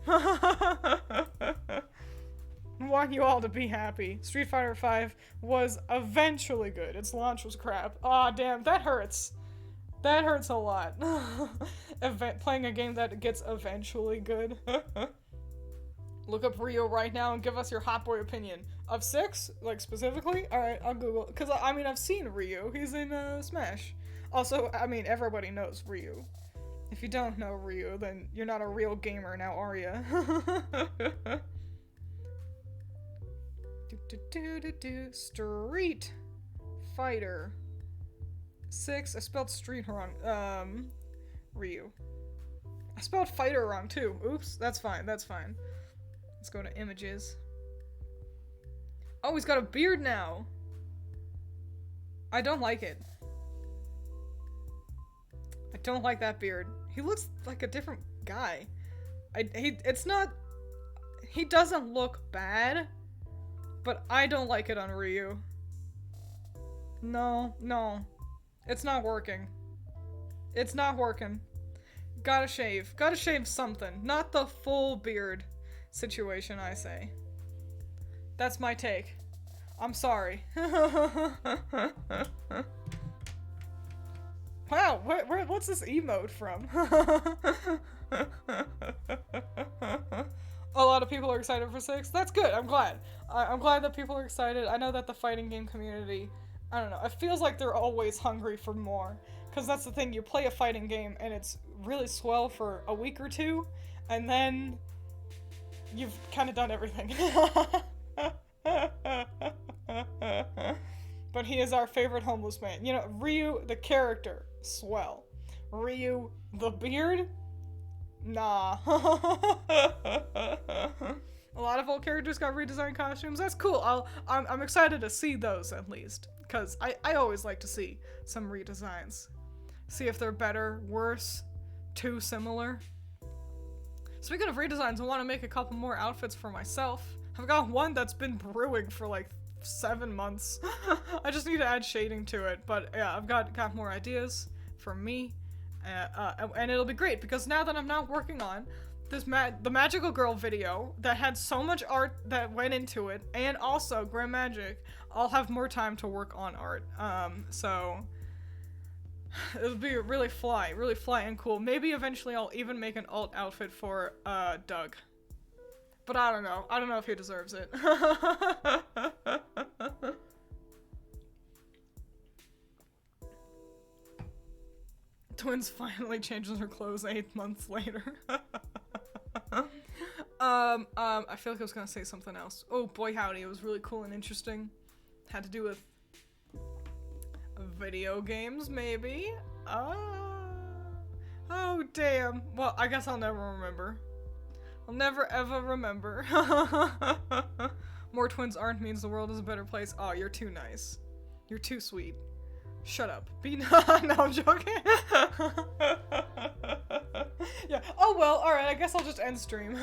I want you all to be happy. Street Fighter 5 was eventually good. Its launch was crap. Aw, damn, that hurts. That hurts a lot. Playing a game that gets eventually good. Look up Rio right now and give us your hot boy opinion. Of 6? Like, specifically? Alright, I'll Google. Because, I mean, I've seen Ryu. He's in, Smash. Also, I mean, everybody knows Ryu. If you don't know Ryu, then you're not a real gamer now, are ya? Street Fighter 6. I spelled street wrong. Ryu. I spelled fighter wrong too. Oops. That's fine. That's fine. Let's go to images. Oh, he's got a beard now. I don't like it. I don't like that beard. He looks like a different guy. It's not... He doesn't look bad. But I don't like it on Ryu. No. It's not working. It's not working. Gotta shave. Gotta shave something. Not the full beard situation, I say. That's my take. I'm sorry. Wow, what's this emote from? A lot of people are excited for 6. That's good. I'm glad. I'm glad that people are excited. I know that the fighting game community, I don't know, it feels like they're always hungry for more. Because that's the thing, you play a fighting game and it's really swell for a week or two, and then you've kind of done everything. But he is our favorite homeless man. You know, Ryu, the character, swell. Ryu, the beard? Nah. A lot of old characters got redesigned costumes. That's cool. I'm excited to see those at least, because I always like to see some redesigns. See if they're better, worse, too similar. Speaking of redesigns, I want to make a couple more outfits for myself. I've got one that's been brewing for like 7 months. I just need to add shading to it, but yeah, I've got more ideas for me. And it'll be great because now that I'm not working on this the Magical Girl video that had so much art that went into it, and also Grand Magic, I'll have more time to work on art. So it'll be really fly and cool. Maybe eventually I'll even make an alt outfit for Doug. But I don't know. I don't know if he deserves it. Twiins finally changes her clothes 8 months later. I feel like I was gonna say something else. Oh boy howdy, it was really cool and interesting. Had to do with video games, maybe? Oh damn. Well, I guess I'll never remember. I'll never ever remember. More twins aren't means the world is a better place. Oh, you're too nice. You're too sweet. Shut up. No, I'm joking. Yeah. Oh well, alright, I guess I'll just end stream.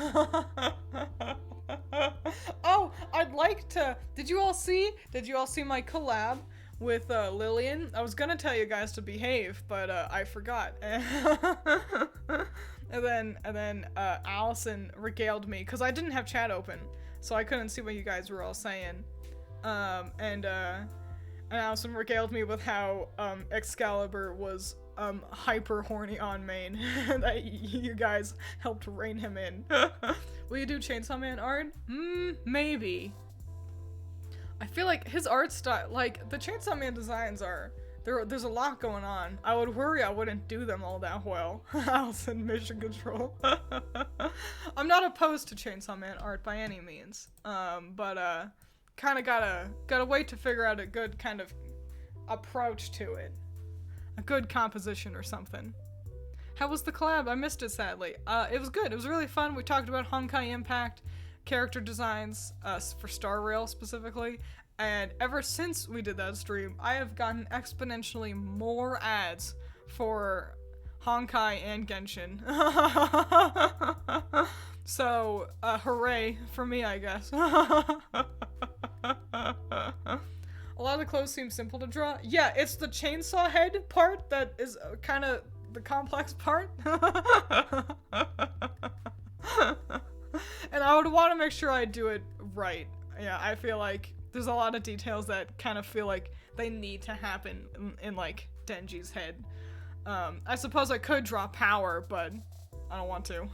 Oh, I'd like to. Did you all see my collab with Lillian? I was gonna tell you guys to behave, but I forgot. And then Allison regaled me because I didn't have chat open, so I couldn't see what you guys were all saying. And Allison regaled me with how Excalibur was hyper horny on main that you guys helped rein him in. Will you do Chainsawman art? Maybe. I feel like his art style, like the Chainsawman designs are there's a lot going on. I would worry I wouldn't do them all that well. Allison, mission control. I'm not opposed to Chainsawman art by any means, but kind of gotta wait to figure out a good kind of approach to it. A good composition or something. How was the collab? I missed it, sadly. It was good. It was really fun. We talked about Honkai Impact, character designs, for Star Rail specifically, and ever since we did that stream, I have gotten exponentially more ads for Honkai and Genshin. So, hooray for me, I guess. A lot of the clothes seem simple to draw. Yeah, it's the chainsaw head part that is kind of the complex part. And I would want to make sure I do it right. Yeah, I feel like there's a lot of details that kind of feel like they need to happen in like, Denji's head. I suppose I could draw power, but I don't want to.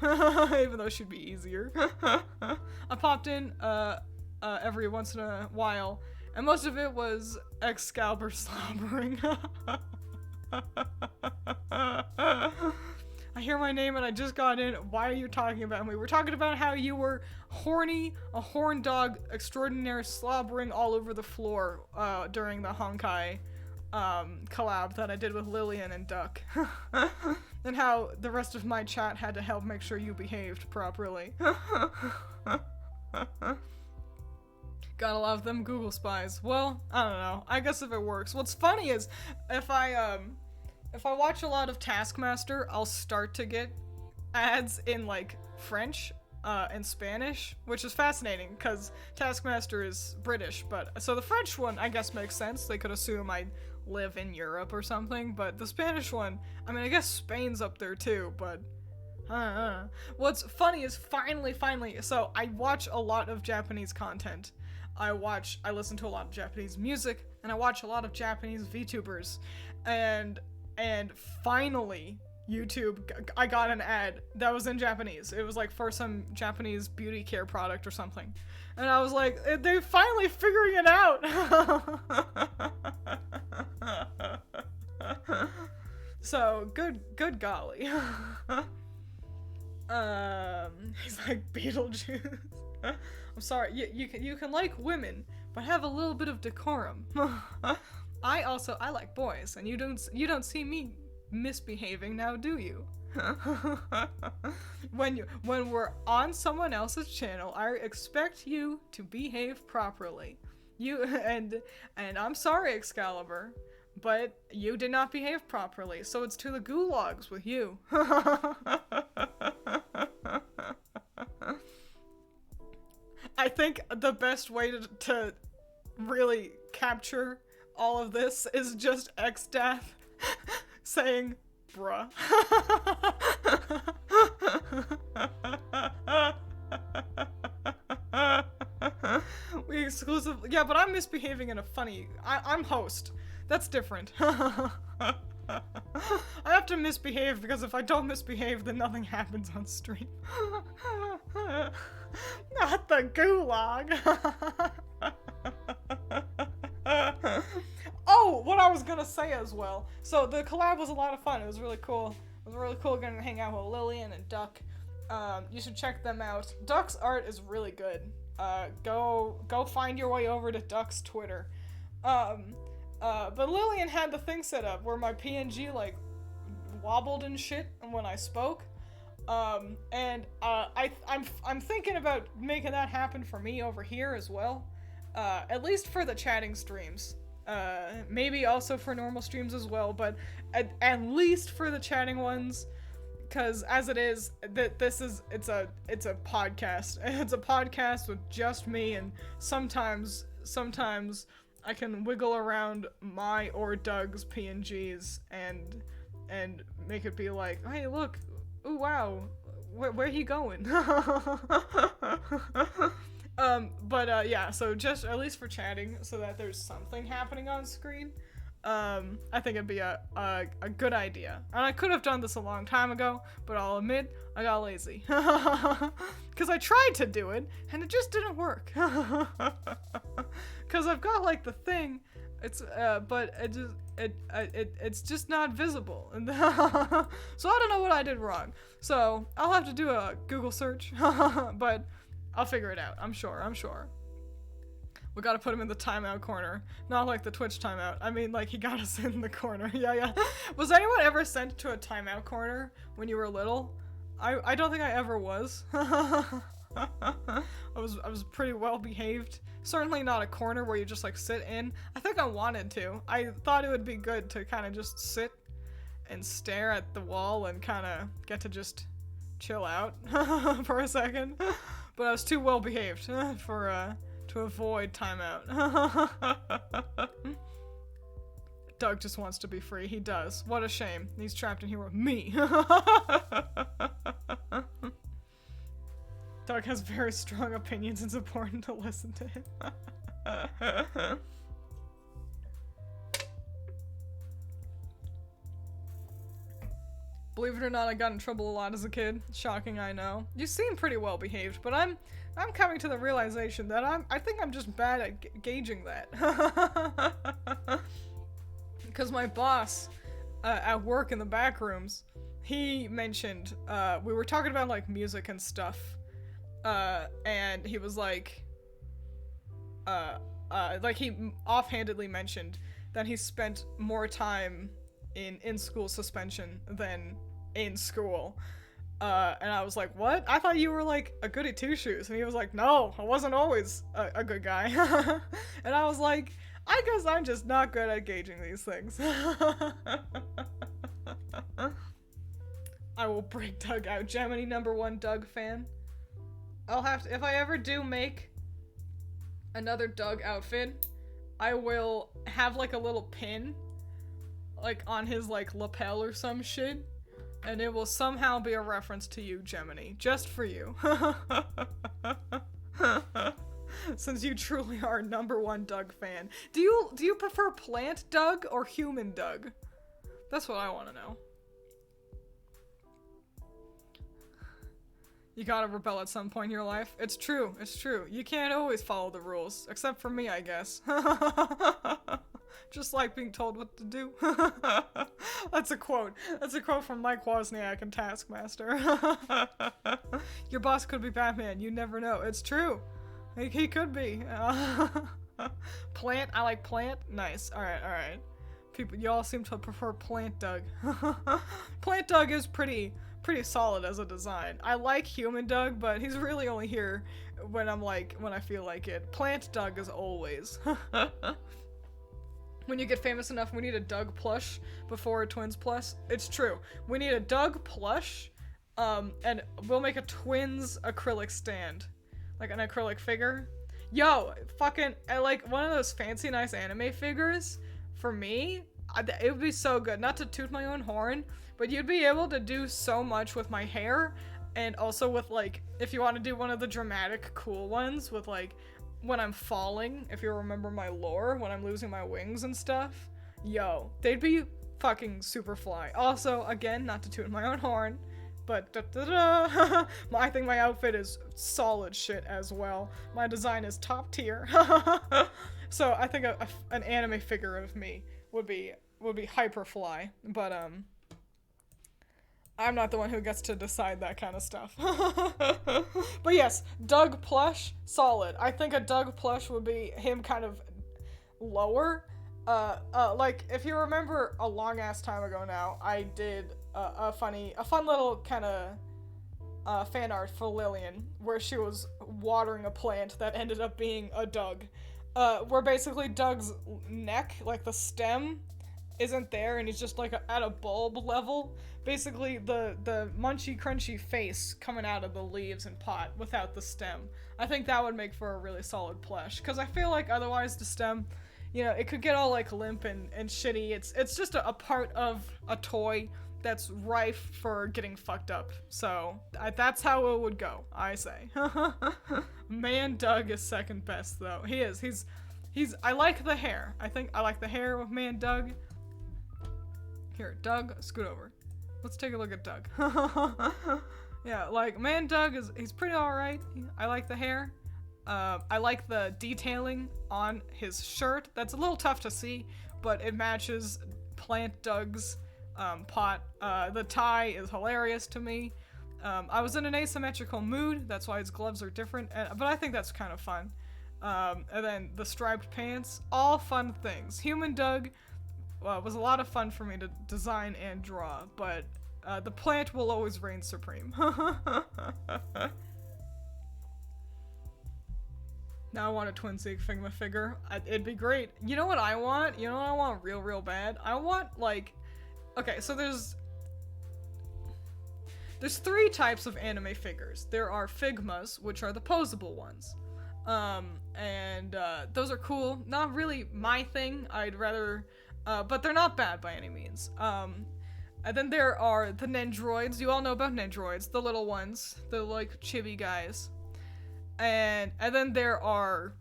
Even though it should be easier. I popped in, every once in a while, and most of it was Excalibur slobbering. I hear my name and I just got in. Why are you talking about me? We're talking about how you were horny, a horn dog extraordinaire slobbering all over the floor during the Honkai collab that I did with Lillian and Duck. And how the rest of my chat had to help make sure you behaved properly. Gotta love them Google spies. Well, I don't know. I guess if it works. What's funny is if I watch a lot of Taskmaster, I'll start to get ads in like French and Spanish, which is fascinating because Taskmaster is British, but so the French one I guess makes sense. They could assume I live in Europe or something, but the Spanish one, I mean, I guess Spain's up there too, but what's funny is finally, so I watch a lot of Japanese content. I listen to a lot of Japanese music, and I watch a lot of Japanese VTubers, and finally, YouTube, I got an ad that was in Japanese. It was like for some Japanese beauty care product or something. And I was like, they're finally figuring it out! So, good golly. He's like Beetlejuice. I'm sorry, you can like women, but have a little bit of decorum. I like boys, and you don't see me misbehaving now, do you? When we're on someone else's channel, I expect you to behave properly. And I'm sorry, Excalibur, but you did not behave properly, so it's to the gulags with you. I think the best way to really capture all of this is just Xdath saying, bruh. We exclusively, yeah, but I'm misbehaving in a funny, I'm host. That's different. I have to misbehave because if I don't misbehave, then nothing happens on stream. Not the gulag. Oh, what I was gonna say as well. So the collab was a lot of fun. It was really cool. It was really cool getting to hang out with Lillian and Duck. You should check them out. Duck's art is really good. Go find your way over to Duck's Twitter. But Lillian had the thing set up where my PNG like wobbled and shit when I spoke. I'm thinking about making that happen for me over here as well. At least for the chatting streams. Maybe also for normal streams as well, but at least for the chatting ones, Cause as it is, it's a podcast. It's a podcast with just me, and sometimes I can wiggle around my or Doug's PNGs and make it be like, hey, look, ooh, wow, where he going? Yeah, so just at least for chatting, so that there's something happening on screen. I think it'd be a good idea. And I could have done this a long time ago, but I'll admit, I got lazy. Because I tried to do it, and it just didn't work. Because I've got, like, the thing, but it's just not visible. And so I don't know what I did wrong. So I'll have to do a Google search, but I'll figure it out. I'm sure. We gotta put him in the timeout corner. Not like the Twitch timeout. I mean, like, he got us in the corner. Yeah. Was anyone ever sent to a timeout corner when you were little? I don't think I ever was. I was pretty well behaved. Certainly not a corner where you just, like, sit in. I think I wanted to. I thought it would be good to kind of just sit and stare at the wall and kind of get to just chill out for a second. But I was too well behaved to avoid timeout. Doug just wants to be free. He does. What a shame. He's trapped in here with me. Doug has very strong opinions. It's important to listen to him. Believe it or not, I got in trouble a lot as a kid. Shocking, I know. You seem pretty well behaved, but I'm coming to the realization that I think I'm just bad at gauging that. Because my boss at work in the back rooms, he mentioned, we were talking about, like, music and stuff, and he was like he offhandedly mentioned that he spent more time in school suspension than in school. And I was like, what? I thought you were, like, a goody two-shoes. And he was like, no, I wasn't always a good guy. And I was like, I guess I'm just not good at gauging these things. I will break Doug out. Gemini #1 Doug fan. I'll have to, if I ever do make another Doug outfit, I will have, like, a little pin, like, on his, like, lapel or some shit, and it will somehow be a reference to you, Gemini. Just for you. Since you truly are #1 Doug fan. Do you prefer plant Doug or human Doug? That's what I want to know. You gotta rebel at some point in your life. It's true. You can't always follow the rules. Except for me, I guess. Just like being told what to do. That's a quote. That's a quote from Mike Wozniak in Taskmaster. Your boss could be Batman. You never know. It's true. He could be. Plant. I like plant. Nice. Alright. People, y'all seem to prefer Plant Doug. Plant Doug is pretty solid as a design. I like Human Doug, but he's really only here when I feel like it. Plant Doug is always. When you get famous enough, we need a Doug plush before a Twiins plus. It's true. We need a Doug plush, and we'll make a Twiins acrylic stand. Like an acrylic figure. Yo, fucking, like one of those fancy nice anime figures, for me, it would be so good. Not to toot my own horn, but you'd be able to do so much with my hair, and also with, like, if you want to do one of the dramatic cool ones with, like, when I'm falling, if you remember my lore, when I'm losing my wings and stuff, yo, they'd be fucking super fly. Also, again, not to toot my own horn, but I think my outfit is solid shit as well. My design is top tier. So I think an anime figure of me would be hyper fly, but I'm not the one who gets to decide that kind of stuff. But yes, Doug plush, solid. I think a Doug plush would be him kind of lower. Like, if you remember a long ass time ago now, I did a fun little kind of fan art for Lillian, where she was watering a plant that ended up being a Doug. Where basically Doug's neck, like the stem, isn't there and he's just like at a bulb level. Basically the munchy crunchy face coming out of the leaves and pot without the stem. I think that would make for a really solid plush, because I feel like otherwise the stem, you know, it could get all like limp and shitty. It's just a part of a toy that's rife for getting fucked up. So that's how it would go, I say. Man Doug is second best though. He is. He's I like the hair. I think I like the hair of Man Doug. Here, Doug, scoot over. Let's take a look at Doug. Yeah, like Man Doug he's pretty alright. I like the hair. I like the detailing on his shirt. That's a little tough to see, but it matches Plant Doug's pot. The tie is hilarious to me. I was in an asymmetrical mood, that's why his gloves are different, but I think that's kind of fun. And then the striped pants, all fun things. Human Doug was a lot of fun for me to design and draw, but the plant will always reign supreme. Now I want a Twin Seek Figma figure. It'd be great. You know what I want? You know what I want real bad? I want, like... Okay, so there's 3 types of anime figures. There are Figmas, which are the posable ones. Those are cool. Not really my thing. I'd rather... but they're not bad by any means. And then there are the Nendroids. You all know about Nendroids. The little ones. The, like, chibi guys. And then there are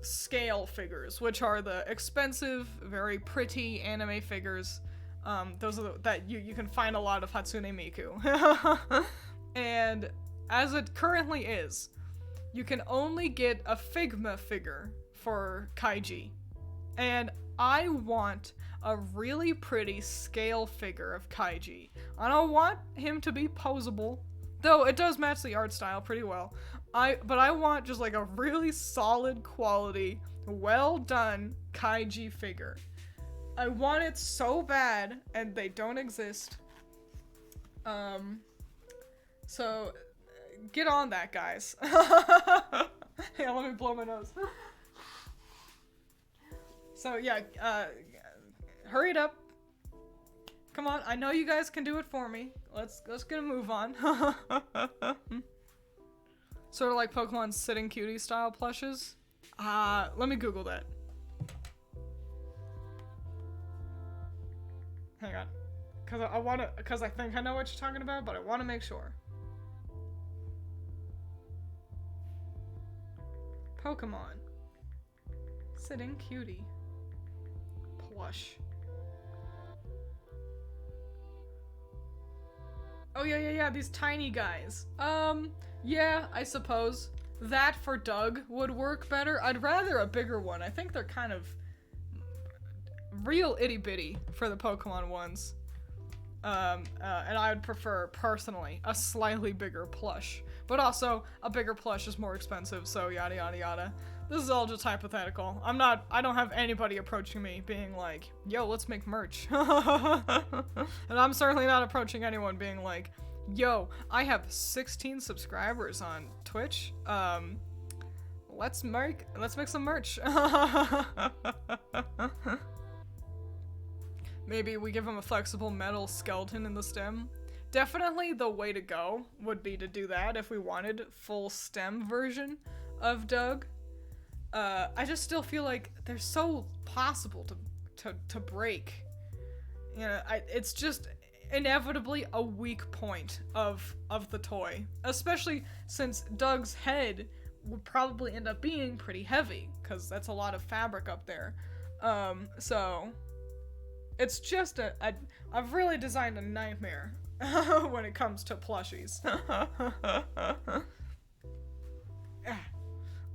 scale figures, which are the expensive, very pretty anime figures. Those are that you can find a lot of Hatsune Miku. And as it currently is, you can only get a Figma figure for Kaiji. And I want a really pretty scale figure of Kaiji. I don't want him to be posable, though it does match the art style pretty well. But I want just like a really solid quality, well done Kaiji figure. I want it so bad, and they don't exist. So get on that, guys. Yeah, let me blow my nose. So yeah, hurry it up. Come on, I know you guys can do it for me. Let's get a move on. Sort of like Pokemon's Sitting Cutie style plushes. Let me Google that. Hang on. Cause I think I know what you're talking about, but I wanna make sure. Pokemon. Sitting Cutie. Plush. Oh yeah, these tiny guys. Yeah, I suppose. That for Doug would work better. I'd rather a bigger one. I think they're kind of real itty bitty for the Pokemon ones. And I would prefer, personally, a slightly bigger plush. But also, a bigger plush is more expensive, so yada yada yada. This is all just hypothetical. I don't have anybody approaching me being like, yo, let's make merch. And I'm certainly not approaching anyone being like, yo, I have 16 subscribers on Twitch. Let's make some merch. Maybe we give him a flexible metal skeleton in the stem. Definitely the way to go would be to do that if we wanted full stem version of Doug. I just still feel like they're so possible to break. You know, it's just inevitably a weak point of the toy, especially since Doug's head would probably end up being pretty heavy, because that's a lot of fabric up there. So it's just I've really designed a nightmare when it comes to plushies.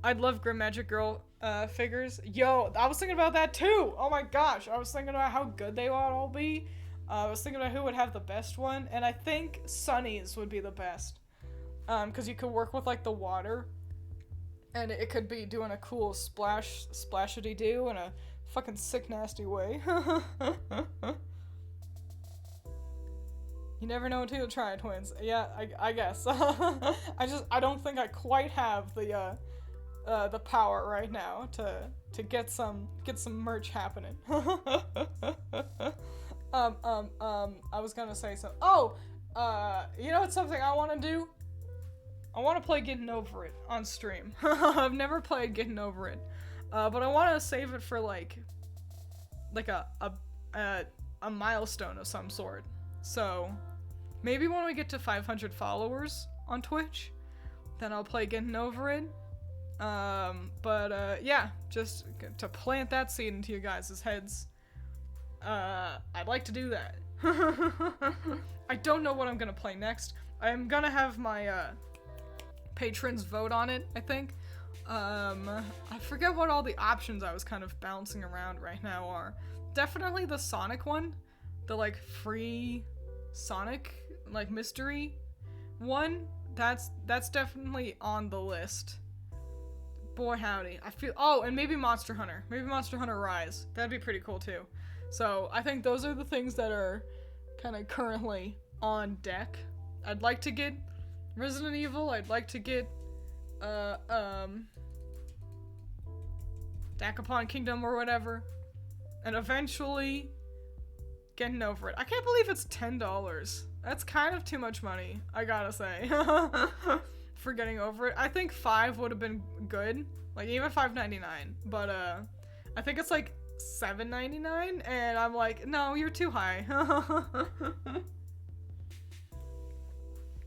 I'd love Grim Magic Girl figures. Yo, I was thinking about that too! Oh my gosh, I was thinking about how good they would all be. I was thinking about who would have the best one, and I think Sunny's would be the best. Because you could work with, like, the water, and it could be doing a cool splashity-doo in a fucking sick, nasty way. You never know until you try, Twins. Yeah, I guess. I don't think I quite have the power right now to get some merch happening. I was gonna say something. Oh, you know what's something I want to do? I want to play Getting Over It on stream. I've never played Getting Over It, but I want to save it for like a milestone of some sort. So maybe when we get to 500 followers on Twitch, then I'll play Getting Over It. Yeah, just to plant that seed into you guys' heads. I'd like to do that. I don't know what I'm gonna play next. I'm gonna have my, patrons vote on it, I think. I forget what all the options I was kind of bouncing around right now are. Definitely the Sonic one. The, like, free Sonic, like, mystery one. That's definitely on the list. Boy howdy. I feel- oh, and maybe Monster Hunter. Maybe Monster Hunter Rise. That'd be pretty cool, too. So, I think those are the things that are kind of currently on deck. I'd like to get Resident Evil. I'd like to get, Dakapon Kingdom or whatever. And eventually, Getting Over It. I can't believe it's $10. That's kind of too much money, I gotta say. For Getting Over It. I think 5 would have been good. Like, even $5.99. But, I think it's like $7.99, and I'm like, no, you're too high.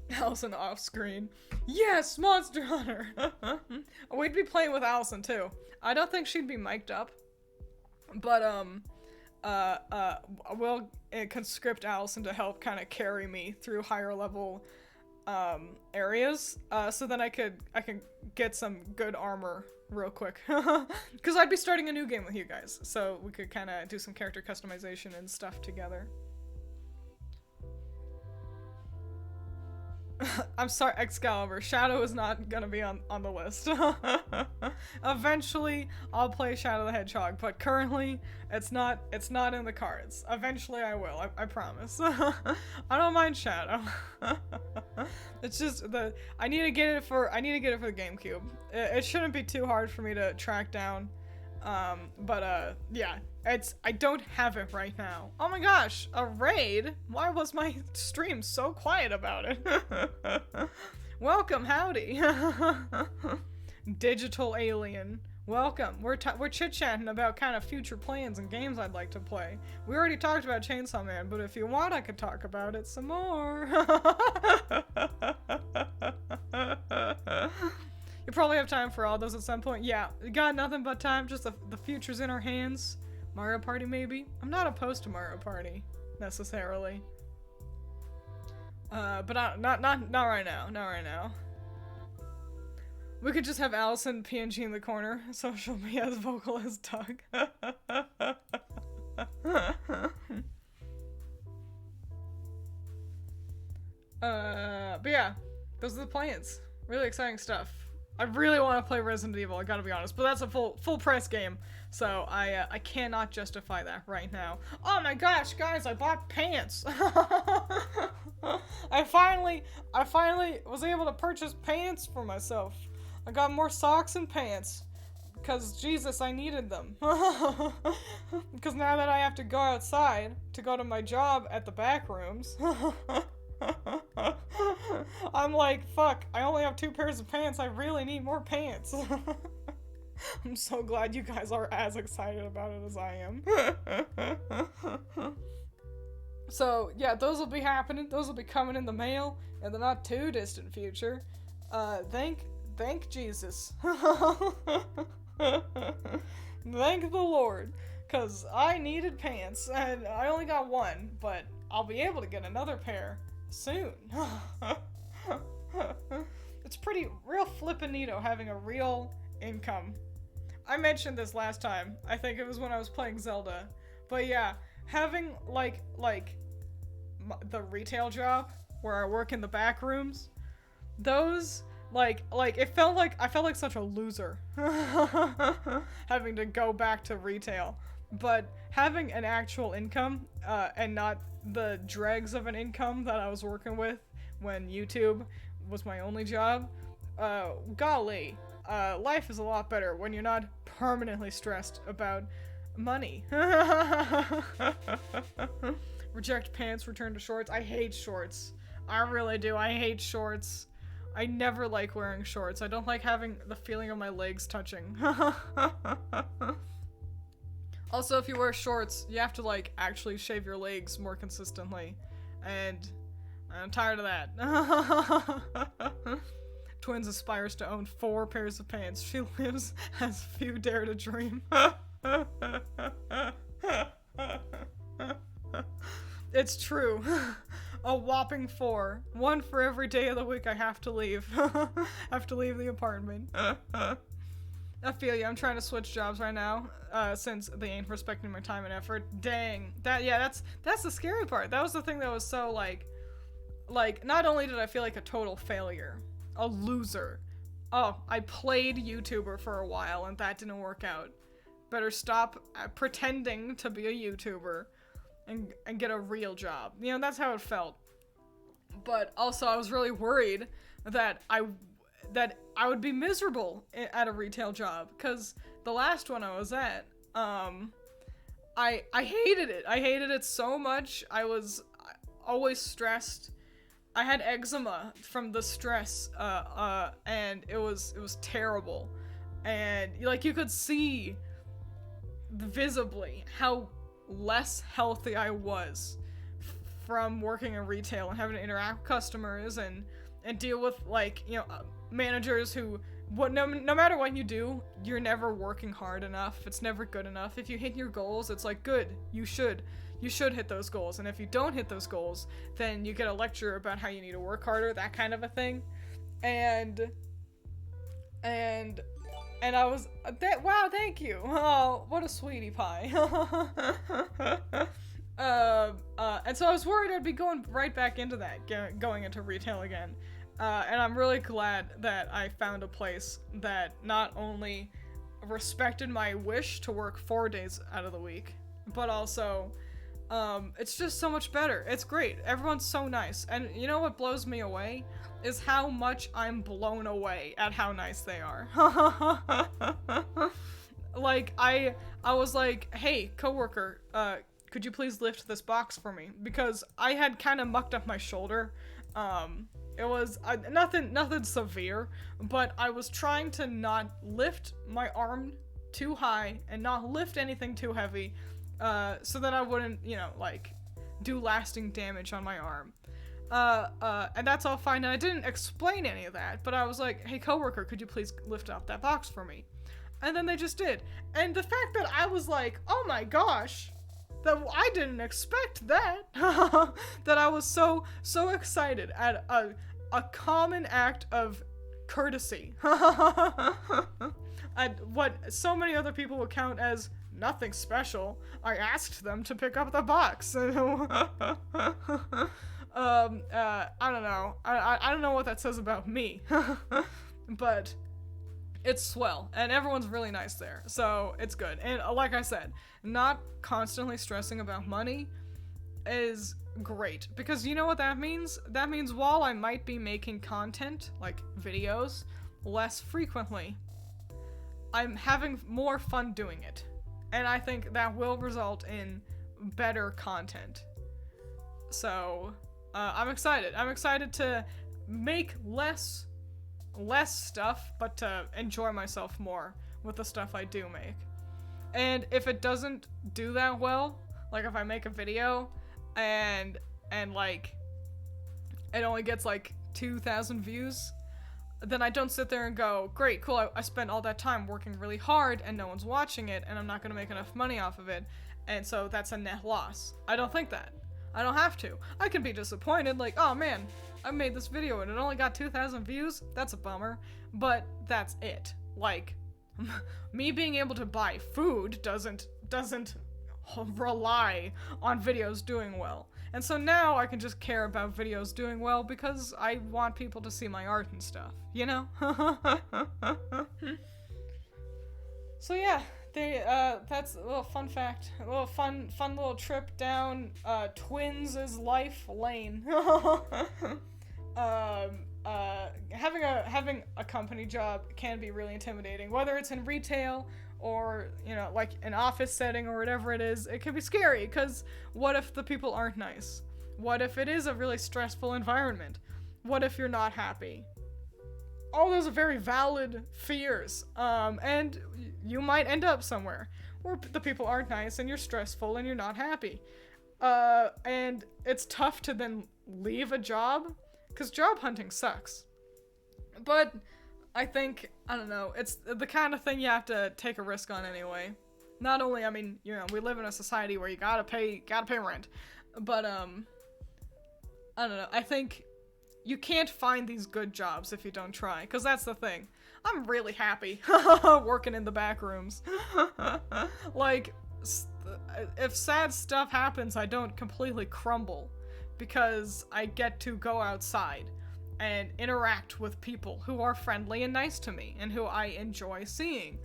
Allison off screen. Yes, Monster Hunter! We'd be playing with Allison too. I don't think she'd be mic'd up. But, we'll conscript Allison to help kind of carry me through higher level, areas, so then I can get some good armor real quick. Because I'd be starting a new game with you guys, so we could kind of do some character customization and stuff together. I'm sorry, Excalibur. Shadow is not gonna be on the list. Eventually, I'll play Shadow the Hedgehog, but currently, it's not in the cards. Eventually, I will. I promise. I don't mind Shadow. It's just I need to get it for the GameCube. It shouldn't be too hard for me to track down. Yeah. I don't have it right now. Oh my gosh, a raid? Why was my stream so quiet about it? Welcome, howdy. Digital alien. Welcome. We're chit-chatting about kind of future plans and games I'd like to play. We already talked about Chainsawman, but if you want, I could talk about it some more. You probably have time for all those at some point. Yeah, we got nothing but time, just the future's in our hands. Mario Party, maybe? I'm not opposed to Mario Party, necessarily. But not right now. Not right now. We could just have Allison PNG in the corner, so she'll be as vocal as Doug. But yeah, those are the plans. Really exciting stuff. I really want to play Resident Evil, I gotta be honest, but that's a full price game, so I cannot justify that right now. Oh my gosh, guys, I bought pants! I finally was able to purchase pants for myself. I got more socks and pants, because Jesus, I needed them. Because now that I have to go outside to go to my job at the back rooms, I'm like, fuck, I only have 2 pairs of pants, I really need more pants. I'm so glad you guys are as excited about it as I am. So, yeah, those will be happening, those will be coming in the mail in the not too distant future. Thank Jesus. Thank the Lord, cause I needed pants, and I only got 1, but I'll be able to get another pair soon. It's real flippin' having a real income. I mentioned this last time. I think it was when I was playing Zelda. But yeah, having like the retail job where I work in the back rooms, those like I felt like such a loser having to go back to retail. But having an actual income and not the dregs of an income that I was working with when YouTube was my only job, golly, life is a lot better when you're not permanently stressed about money. Reject pants, return to shorts. I hate shorts. I really do. I hate shorts. I never like wearing shorts. I don't like having the feeling of my legs touching. Also, if you wear shorts, you have to, like, actually shave your legs more consistently. And I'm tired of that. Twiins aspires to own 4 pairs of pants. She lives as few dare to dream. It's true. A whopping 4. 1 for every day of the week I have to leave. Have to leave the apartment. I feel you. I'm trying to switch jobs right now, since they ain't respecting my time and effort. Dang. That's the scary part. That was the thing that was so, like, not only did I feel like a total failure, a loser. Oh, I played YouTuber for a while and that didn't work out. Better stop pretending to be a YouTuber and get a real job. You know, that's how it felt. But also I was really worried that I would be miserable at a retail job, because the last one I was at, I hated it. I hated it so much. I was always stressed. I had eczema from the stress, and it was terrible. And, like, you could see visibly how less healthy I was from working in retail and having to interact with customers and deal with, like, you know, managers who, no matter what you do, you're never working hard enough. It's never good enough. If you hit your goals, it's like, good, you should hit those goals. And if you don't hit those goals, then you get a lecture about how you need to work harder, that kind of a thing. And I was, wow, thank you. Oh, what a sweetie pie. And so I was worried I'd be going right back into that, going into retail again. And I'm really glad that I found a place that not only respected my wish to work 4 days out of the week, but also, it's just so much better. It's great. Everyone's so nice. And you know what blows me away? Is how much I'm blown away at how nice they are. Like, I was like, hey, coworker, could you please lift this box for me? Because I had kind of mucked up my shoulder. It was nothing severe, but I was trying to not lift my arm too high and not lift anything too heavy, so that I wouldn't, you know, like, do lasting damage on my arm. And that's all fine, and I didn't explain any of that, but I was like, hey coworker, could you please lift up that box for me? And then they just did. And the fact that I was like, oh my gosh, that I didn't expect that, that I was so excited at a common act of courtesy. At what so many other people would count as nothing special. I asked them to pick up the box. I don't know. I don't know what that says about me. But it's swell, and everyone's really nice there, so it's good. And like I said, not constantly stressing about money is great, because you know what that means? That means while I might be making content, like videos, less frequently, I'm having more fun doing it. And I think that will result in better content. So, I'm excited. I'm excited to make less stuff, but to enjoy myself more with the stuff I do make. And if it doesn't do that well, like if I make a video and like it only gets like 2,000 views, then I don't sit there and go, great, cool, I spent all that time working really hard and no one's watching it and I'm not gonna make enough money off of it, and so that's a net loss. I don't think that. I don't have to. I can be disappointed, like, oh man, I made this video and it only got 2,000 views? That's a bummer. But that's it. Like, me being able to buy food doesn't rely on videos doing well. And so now I can just care about videos doing well because I want people to see my art and stuff, you know? So yeah, that's a little fun fact. A little fun little trip down Twiins' life lane. Having a company job can be really intimidating, whether it's in retail or, you know, like an office setting or whatever it is, it can be scary, because what if the people aren't nice? What if it is a really stressful environment? What if you're not happy? All those are very valid fears, and you might end up somewhere where the people aren't nice and you're stressful and you're not happy. And it's tough to then leave a job, because job hunting sucks. But I think, I don't know, it's the kind of thing you have to take a risk on anyway. Not only, I mean, you know, we live in a society where you gotta pay rent, but, I don't know, I think you can't find these good jobs if you don't try, because that's the thing. I'm really happy working in the back rooms. Like, if sad stuff happens, I don't completely crumble, because I get to go outside and interact with people who are friendly and nice to me, and who I enjoy seeing.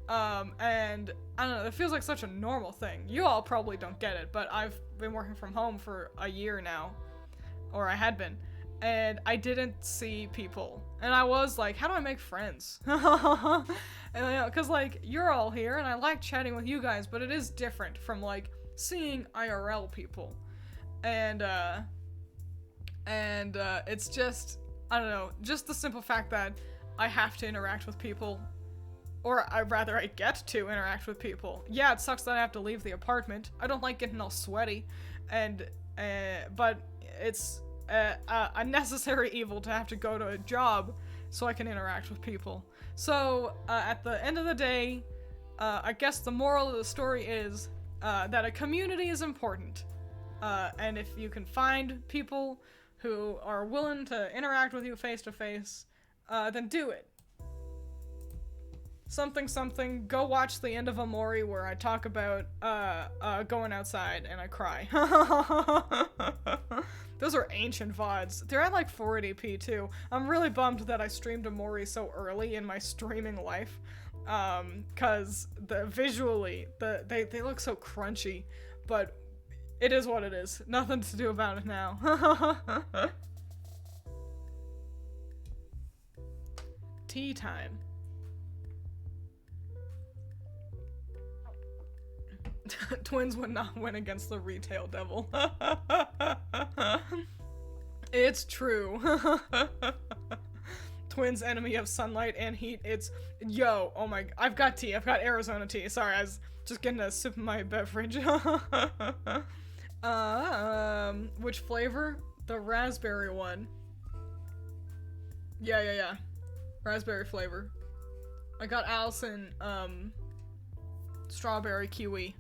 And I don't know, it feels like such a normal thing. You all probably don't get it, but I've been working from home for a year now, or I had been, and I didn't see people. And I was like, how do I make friends? And, you know, because, like, you're all here, and I like chatting with you guys, but it is different from, like, seeing IRL people. And it's just, I don't know, just the simple fact that I have to interact with people, or I get to interact with people. Yeah, it sucks that I have to leave the apartment. I don't like getting all sweaty, and, but it's a necessary evil to have to go to a job so I can interact with people. So, at the end of the day, I guess the moral of the story is, that a community is important. And if you can find people who are willing to interact with you face to face, then do it. Something, go watch the end of Amori where I talk about, going outside and I cry. Those are ancient VODs. They're at like 480p too. I'm really bummed that I streamed Amori so early in my streaming life. Cause visually, they look so crunchy, but it is what it is. Nothing to do about it now. Tea time. Twiins would not win against the retail devil. It's true. Twiins enemy of sunlight and heat. It's, yo, oh my, I've got tea. I've got Arizona tea. Sorry, I was just getting a sip of my beverage. Which flavor? The raspberry one. Yeah. Raspberry flavor. I got Allison, strawberry kiwi.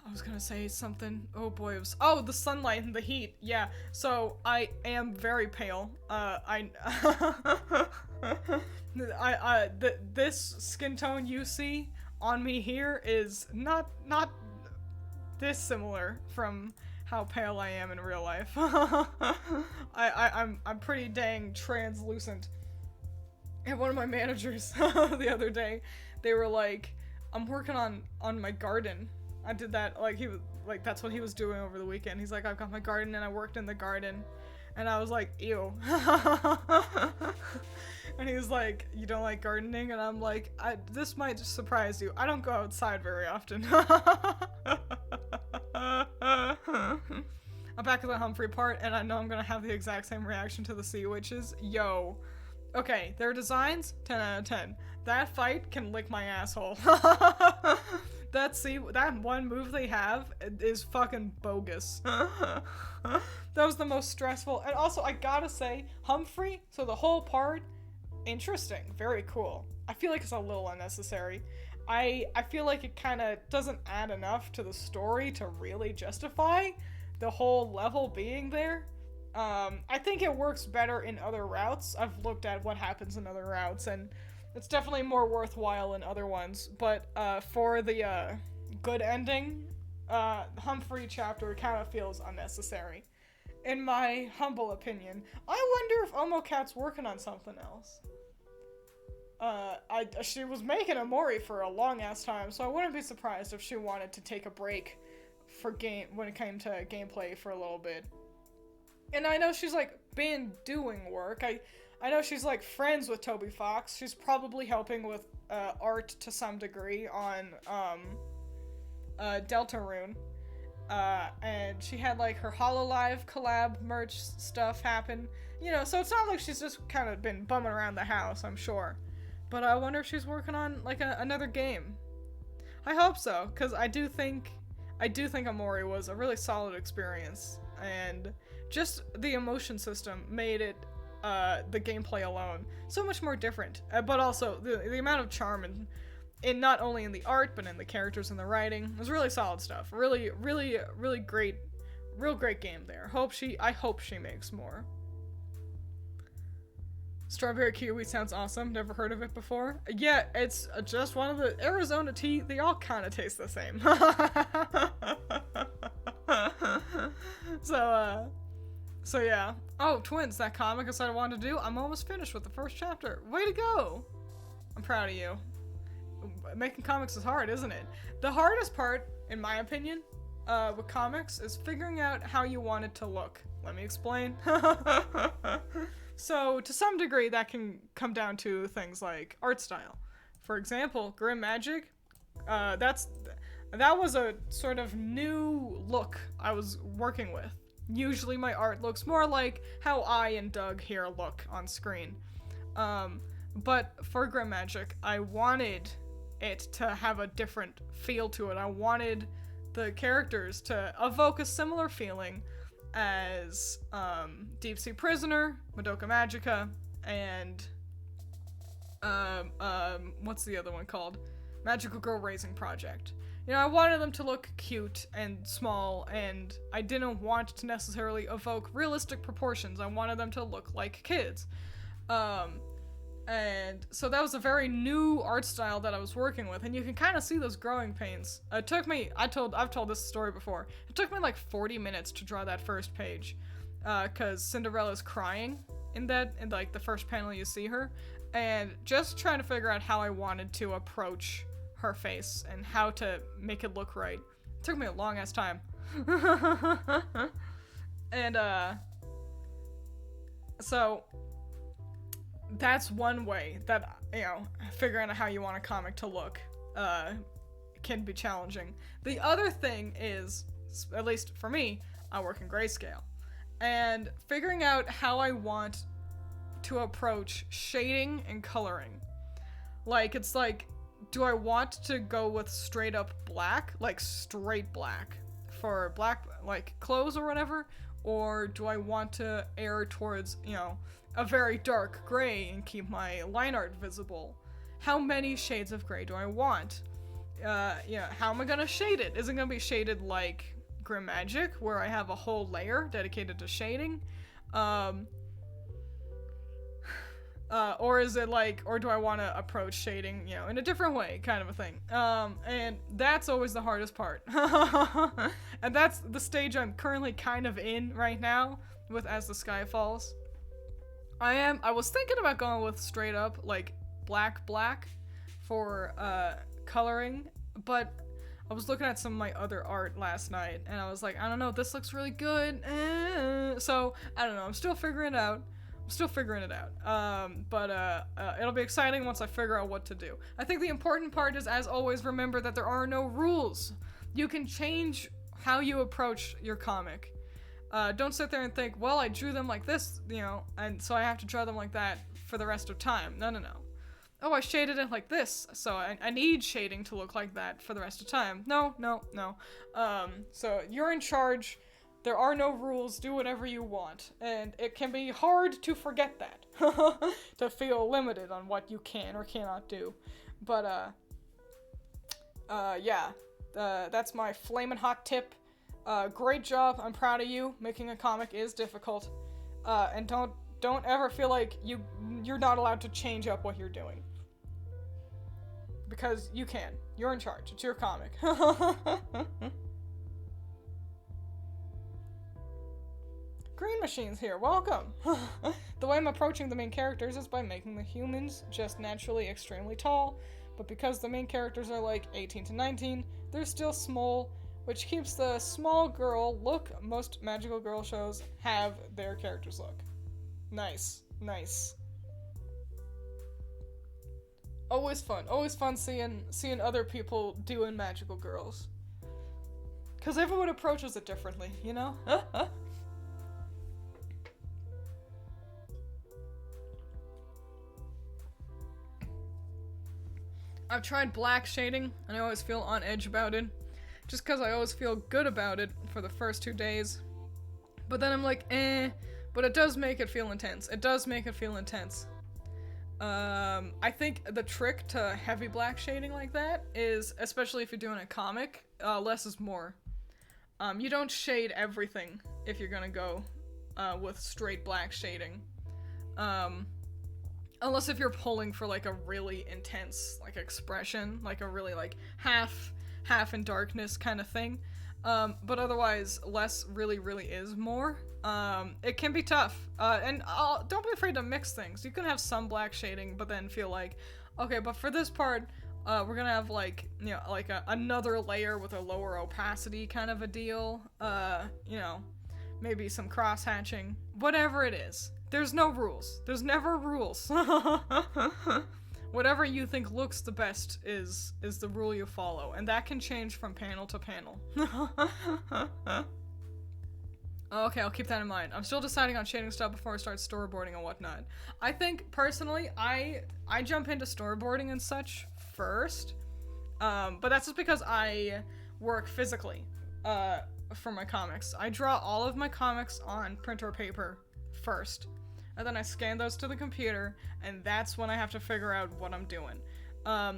I was gonna say something. Oh boy, it was, oh, the sunlight and the heat. Yeah, so I am very pale. This skin tone you see on me here is not this similar from how pale I am in real life. I'm pretty dang translucent. And one of my managers the other day, they were like, I'm working on my garden. I did that, like, he was like, that's what he was doing over the weekend. He's like, I've got my garden and I worked in the garden. And I was like, ew. And he was like, you don't like gardening? And I'm like, this might surprise you. I don't go outside very often. I'm back at the Humphrey part, and I know I'm gonna have the exact same reaction to the Sea Witches. Yo. Okay, their designs, 10 out of 10. That fight can lick my asshole. That one move they have is fucking bogus. That was the most stressful. And also, I gotta say, Humphrey, so the whole part, interesting, very cool. I feel like it's a little unnecessary. I feel like it kind of doesn't add enough to the story to really justify the whole level being there. I think it works better in other routes. I've looked at what happens in other routes, and it's definitely more worthwhile in other ones. But for the good ending, Humphrey chapter kind of feels unnecessary, in my humble opinion. I wonder if Omocat's working on something else. She was making a Mori for a long ass time, so I wouldn't be surprised if she wanted to take a break for when it came to gameplay for a little bit. And I know she's like been doing work. I know she's like friends with Toby Fox. She's probably helping with art to some degree on Deltarune. And she had like her Hololive collab merch stuff happen. You know, so it's not like she's just kind of been bumming around the house, I'm sure. But I wonder if she's working on like another game. I hope so, because I do think Amori was a really solid experience, and just the emotion system made it, the gameplay alone, so much more different. But also the amount of charm in not only in the art but in the characters and the writing was really solid stuff. Really, really, really great, real great game there. I hope she makes more. Strawberry kiwi sounds awesome. Never heard of it before. Yeah, it's just one of the Arizona tea. They all kind of taste the same. So yeah. Oh, Twiins, that comic I said I wanted to do. I'm almost finished with the first chapter. Way to go! I'm proud of you. Making comics is hard, isn't it? The hardest part, in my opinion, with comics is figuring out how you want it to look. Let me explain. So, to some degree, that can come down to things like art style. For example, Grim Magic, that was a sort of new look I was working with. Usually my art looks more like how I and Doug here look on screen. But for Grim Magic, I wanted it to have a different feel to it. I wanted the characters to evoke a similar feeling as Deep Sea Prisoner, Madoka Magica, and what's the other one called? Magical Girl Raising Project. You know, I wanted them to look cute and small, and I didn't want to necessarily evoke realistic proportions. I wanted them to look like kids. And so that was a very new art style that I was working with, and you can kind of see those growing pains. It took me, I've told this story before, it took me like 40 minutes to draw that first page, cause Cinderella's crying in like the first panel you see her, and just trying to figure out how I wanted to approach her face and how to make it look right. It took me a long ass time. And, so that's one way that, you know, figuring out how you want a comic to look can be challenging. The other thing is, at least for me, I work in grayscale, and figuring out how I want to approach shading and coloring. Like, it's like, do I want to go with straight up black, like straight black for black, like, clothes or whatever, or do I want to err towards, you know, a very dark gray and keep my line art visible? How many shades of gray do I want? Yeah, how am I gonna shade it? Is it gonna be shaded like Grim Magic, where I have a whole layer dedicated to shading? Or is it like, or do I want to approach shading, you know, in a different way, kind of a thing? And that's always the hardest part. And that's the stage I'm currently kind of in right now with As the Sky Falls. I was thinking about going with straight up, like, black for, coloring, but I was looking at some of my other art last night, and I was like, I don't know, this looks really good, so, I don't know, I'm still figuring it out. But it'll be exciting once I figure out what to do. I think the important part is, as always, remember that there are no rules. You can change how you approach your comic. Don't sit there and think, well, I drew them like this, you know, and so I have to draw them like that for the rest of time. No. Oh, I shaded it like this, so I need shading to look like that for the rest of time. No. So you're in charge. There are no rules. Do whatever you want. And it can be hard to forget that. To feel limited on what you can or cannot do. But, yeah. That's my flamin' hot tip. Great job. I'm proud of you. Making a comic is difficult. And don't ever feel like you're not allowed to change up what you're doing. Because you can. You're in charge. It's your comic. Green Machine's here, welcome! The way I'm approaching the main characters is by making the humans just naturally extremely tall, but because the main characters are like 18 to 19, they're still small, which keeps the small girl look most magical girl shows have their characters look. Nice. Always fun seeing other people doing magical girls. Cause everyone approaches it differently, you know? I've tried black shading, and I always feel on edge about it. Just cause I always feel good about it for the first 2 days. But then I'm like, eh. But it does make it feel intense. It does make it feel intense. I think the trick to heavy black shading like that is, especially if you're doing a comic, less is more. You don't shade everything if you're gonna go with straight black shading. Unless if you're pulling for like a really intense like expression, like a really like half in darkness kind of thing. But otherwise, less really is more. It can be tough. And don't be afraid to mix things. You can have some black shading, but then feel like, okay, but for this part, we're gonna have like, you know, like another layer with a lower opacity kind of a deal. You know, maybe some cross-hatching. Whatever it is. There's no rules. There's never rules. Whatever you think looks the best is the rule you follow, and that can change from panel to panel. Okay, I'll keep that in mind. I'm still deciding on shading stuff before I start storyboarding and whatnot. I think, personally, I jump into storyboarding and such first, but that's just because I work physically for my comics. I draw all of my comics on printer paper first, and then I scan those to the computer, and that's when I have to figure out what I'm doing.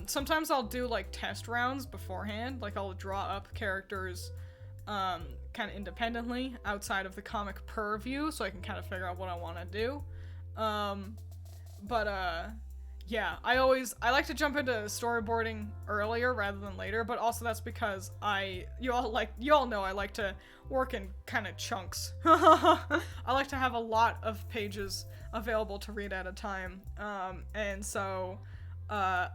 Sometimes I'll do like test rounds beforehand, like I'll draw up characters kind of independently outside of the comic purview, so I can kind of figure out what I want to do. Yeah, I like to jump into storyboarding earlier rather than later, but also that's because you all know I like to work in kind of chunks. I like to have a lot of pages available to read at a time, and so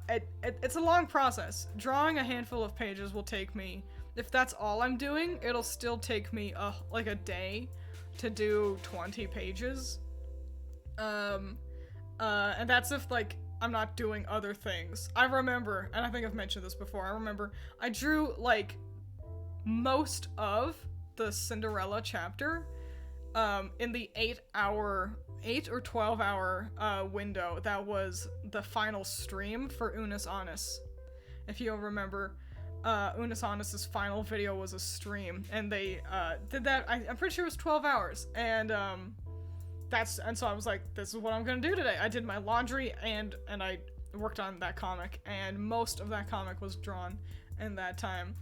it's a long process. Drawing a handful of pages will take me, if that's all I'm doing, it'll still take me like a day to do 20 pages. And that's if like I'm not doing other things. I remember, and I think I've mentioned this before, I remember I drew like most of the Cinderella chapter in the 8 or 12 hour window that was the final stream for Unis Honest. If you'll remember, Unis Honest's final video was a stream, and they did that. I'm pretty sure it was 12 hours, and so I was like, this is what I'm gonna do today. I did my laundry and I worked on that comic, and most of that comic was drawn in that time.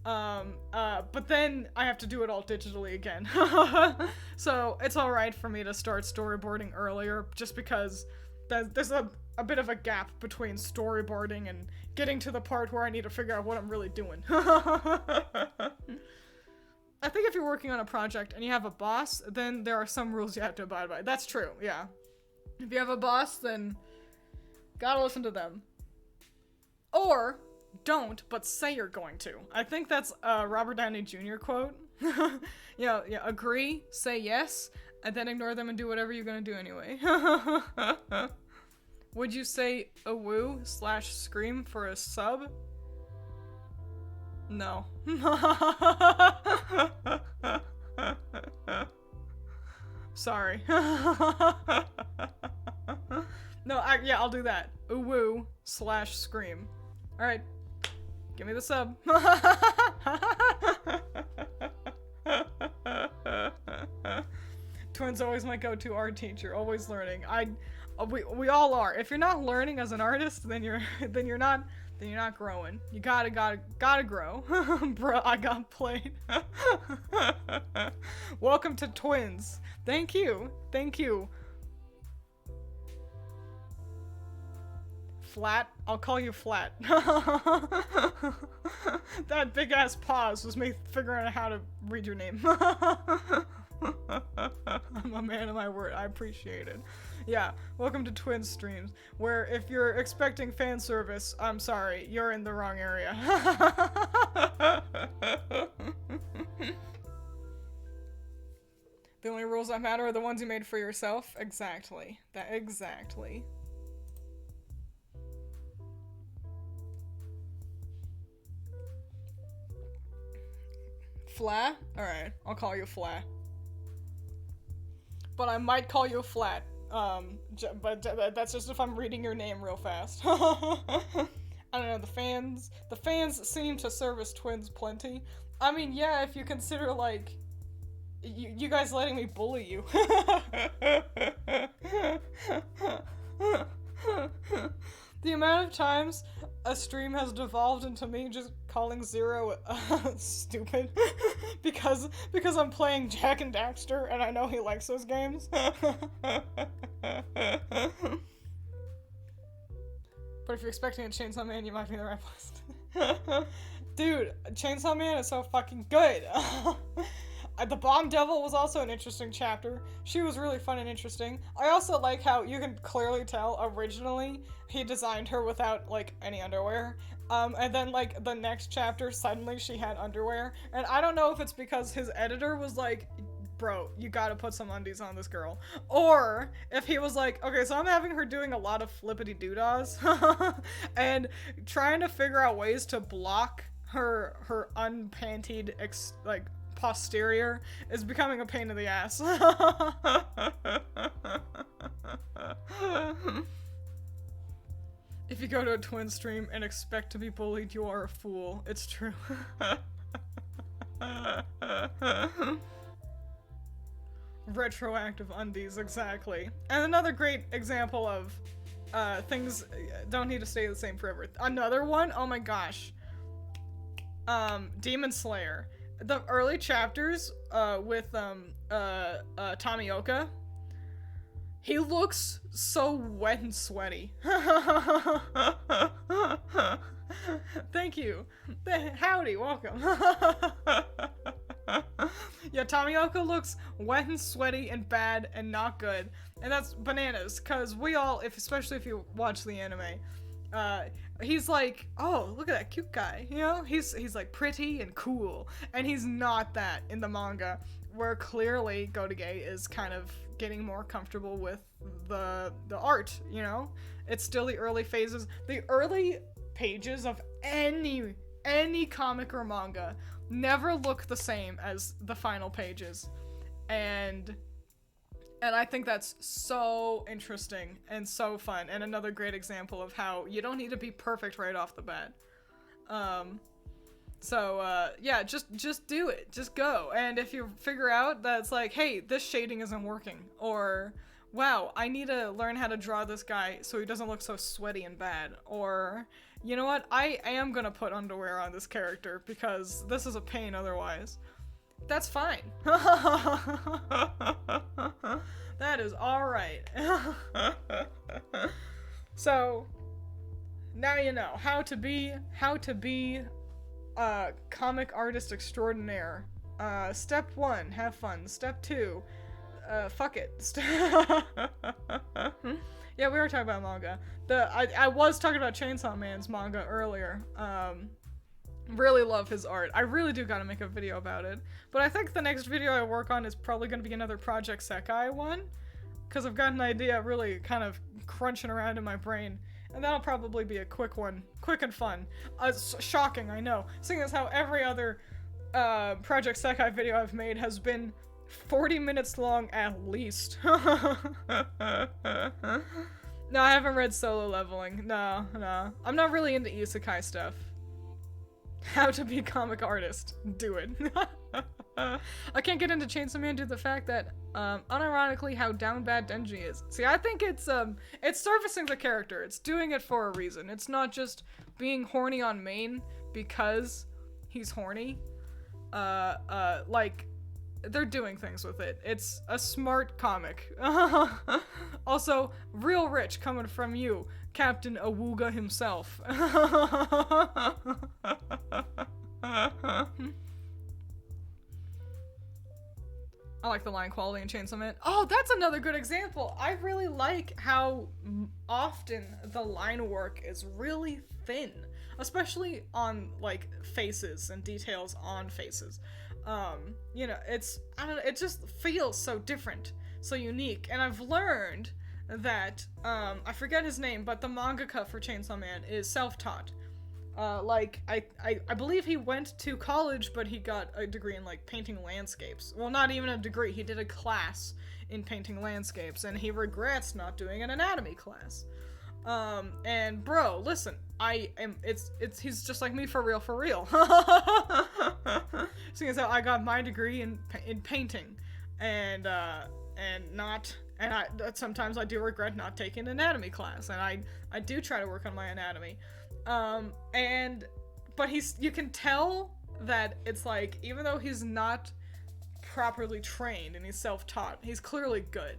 But then I have to do it all digitally again. So it's alright for me to start storyboarding earlier, just because there's a bit of a gap between storyboarding and getting to the part where I need to figure out what I'm really doing. I think if you're working on a project and you have a boss, then there are some rules you have to abide by. That's true, yeah. If you have a boss, then gotta listen to them. Or don't, but say you're going to. I think that's a Robert Downey Jr. quote. Yeah, agree, say yes, and then ignore them and do whatever you're gonna do anyway. Would you say a woo/scream for a sub? No. Sorry. No, yeah, I'll do that. Woo/scream. Alright. Give me the sub. Twiins always my go-to art teacher, always learning. We all are. If you're not learning as an artist, then you're not growing. You gotta grow. Bro, I got played. Welcome to Twiins. Thank you. Flat? I'll call you Flat. That big ass pause was me figuring out how to read your name. I'm a man of my word. I appreciate it. Yeah, welcome to Twiins streams, where if you're expecting fan service, I'm sorry, you're in the wrong area. The only rules that matter are the ones you made for yourself. Exactly. Exactly. Fla? Alright, I'll call you Fla. But I might call you Flat. But that's just if I'm reading your name real fast. I don't know, the fans seem to service Twiins plenty. I mean, yeah, if you consider, like, you guys letting me bully you. The amount of times a stream has devolved into me just calling Zero stupid because I'm playing Jack and Daxter and I know he likes those games. But if you're expecting a Chainsawman, you might be in the right place. Dude, Chainsawman is so fucking good. The Bomb Devil was also an interesting chapter. She was really fun and interesting. I also like how you can clearly tell originally he designed her without, like, any underwear. And then, like, the next chapter, suddenly she had underwear. And I don't know if it's because his editor was like, bro, you gotta put some undies on this girl. Or if he was like, okay, so I'm having her doing a lot of flippity doodahs and trying to figure out ways to block her unpantied, like, posterior is becoming a pain in the ass. If you go to a Twiin stream and expect to be bullied, you are a fool. It's true. Retroactive undies, exactly. And another great example of things don't need to stay the same forever. Another one, oh my gosh. Demon Slayer. The early chapters with Tomioka, he looks so wet and sweaty. Thank you. Howdy, welcome. Yeah, Tomioka looks wet and sweaty and bad and not good. And that's bananas, because we all, especially if you watch the anime, he's like, oh, look at that cute guy, you know? He's like pretty and cool, and he's not that in the manga, where clearly Gotoge is kind of getting more comfortable with the art, you know? It's still the early phases. The early pages of any comic or manga never look the same as the final pages, and I think that's so interesting and so fun, and another great example of how you don't need to be perfect right off the bat. Yeah, just do it. Just go. And if you figure out that it's like, hey, this shading isn't working, or wow, I need to learn how to draw this guy so he doesn't look so sweaty and bad, or you know what, I am gonna put underwear on this character because this is a pain otherwise. That's fine. That is alright. So, now you know how to be a comic artist extraordinaire. Step 1, have fun. Step 2, fuck it. Yeah, we were talking about manga. I was talking about Chainsawman's manga earlier. Really love his art. I really do gotta make a video about it. But I think the next video I work on is probably gonna be another Project Sekai one, because I've got an idea really kind of crunching around in my brain. And that'll probably be a quick one. Quick and fun. Shocking, I know. Seeing as how every other Project Sekai video I've made has been 40 minutes long at least. No, I haven't read Solo Leveling. No. I'm not really into isekai stuff. How to be a comic artist. Do it. I can't get into Chainsawman due to the fact that, unironically, how down bad Denji is. See, I think it's servicing the character. It's doing it for a reason. It's not just being horny on main because he's horny. Like, they're doing things with it. It's a smart comic. Also, real rich coming from you, Captain Awuga himself. I like the line quality in Chainsaw Man. Oh, that's another good example. I really like how often the line work is really thin, especially on like faces and details on faces. You know, I don't know, it just feels so different, so unique. And I've learned that, I forget his name, but the mangaka for Chainsaw Man is self-taught. Like, I believe he went to college, but he got a degree in, like, painting landscapes. Well, not even a degree, he did a class in painting landscapes, and he regrets not doing an anatomy class. And bro, listen, he's just like me for real, for real. Seeing as how I got my degree in painting, and sometimes I do regret not taking an anatomy class, and I do try to work on my anatomy. But you can tell that it's like, even though he's not properly trained and he's self-taught, he's clearly good.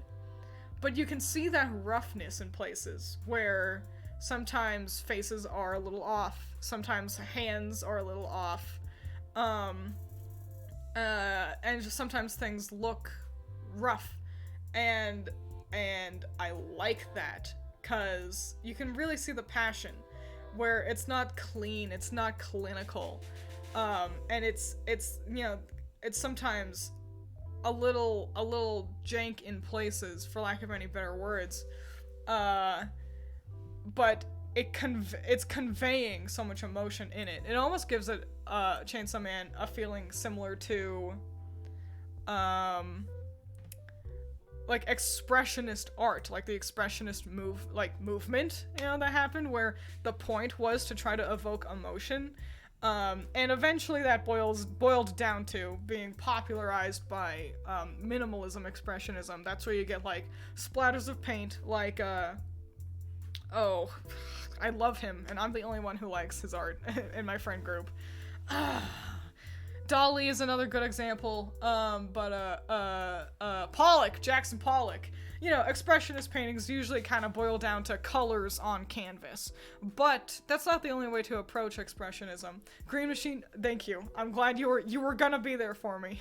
But you can see that roughness in places where sometimes faces are a little off, sometimes hands are a little off, and just sometimes things look rough, and I like that, cause you can really see the passion, where it's not clean, it's not clinical, and it's you know, it's sometimes a little jank in places, for lack of any better words, but it's conveying so much emotion in it. It almost gives it, Chainsawman, a feeling similar to, like, expressionist art, like the expressionist movement, you know, that happened, where the point was to try to evoke emotion. And eventually that boiled down to being popularized by, minimalism expressionism. That's where you get, like, splatters of paint, like, oh, I love him, and I'm the only one who likes his art in my friend group. Dolly is another good example, Pollock, Jackson Pollock. You know, expressionist paintings usually kind of boil down to colors on canvas, but that's not the only way to approach expressionism. Green Machine, thank you. I'm glad you were gonna be there for me.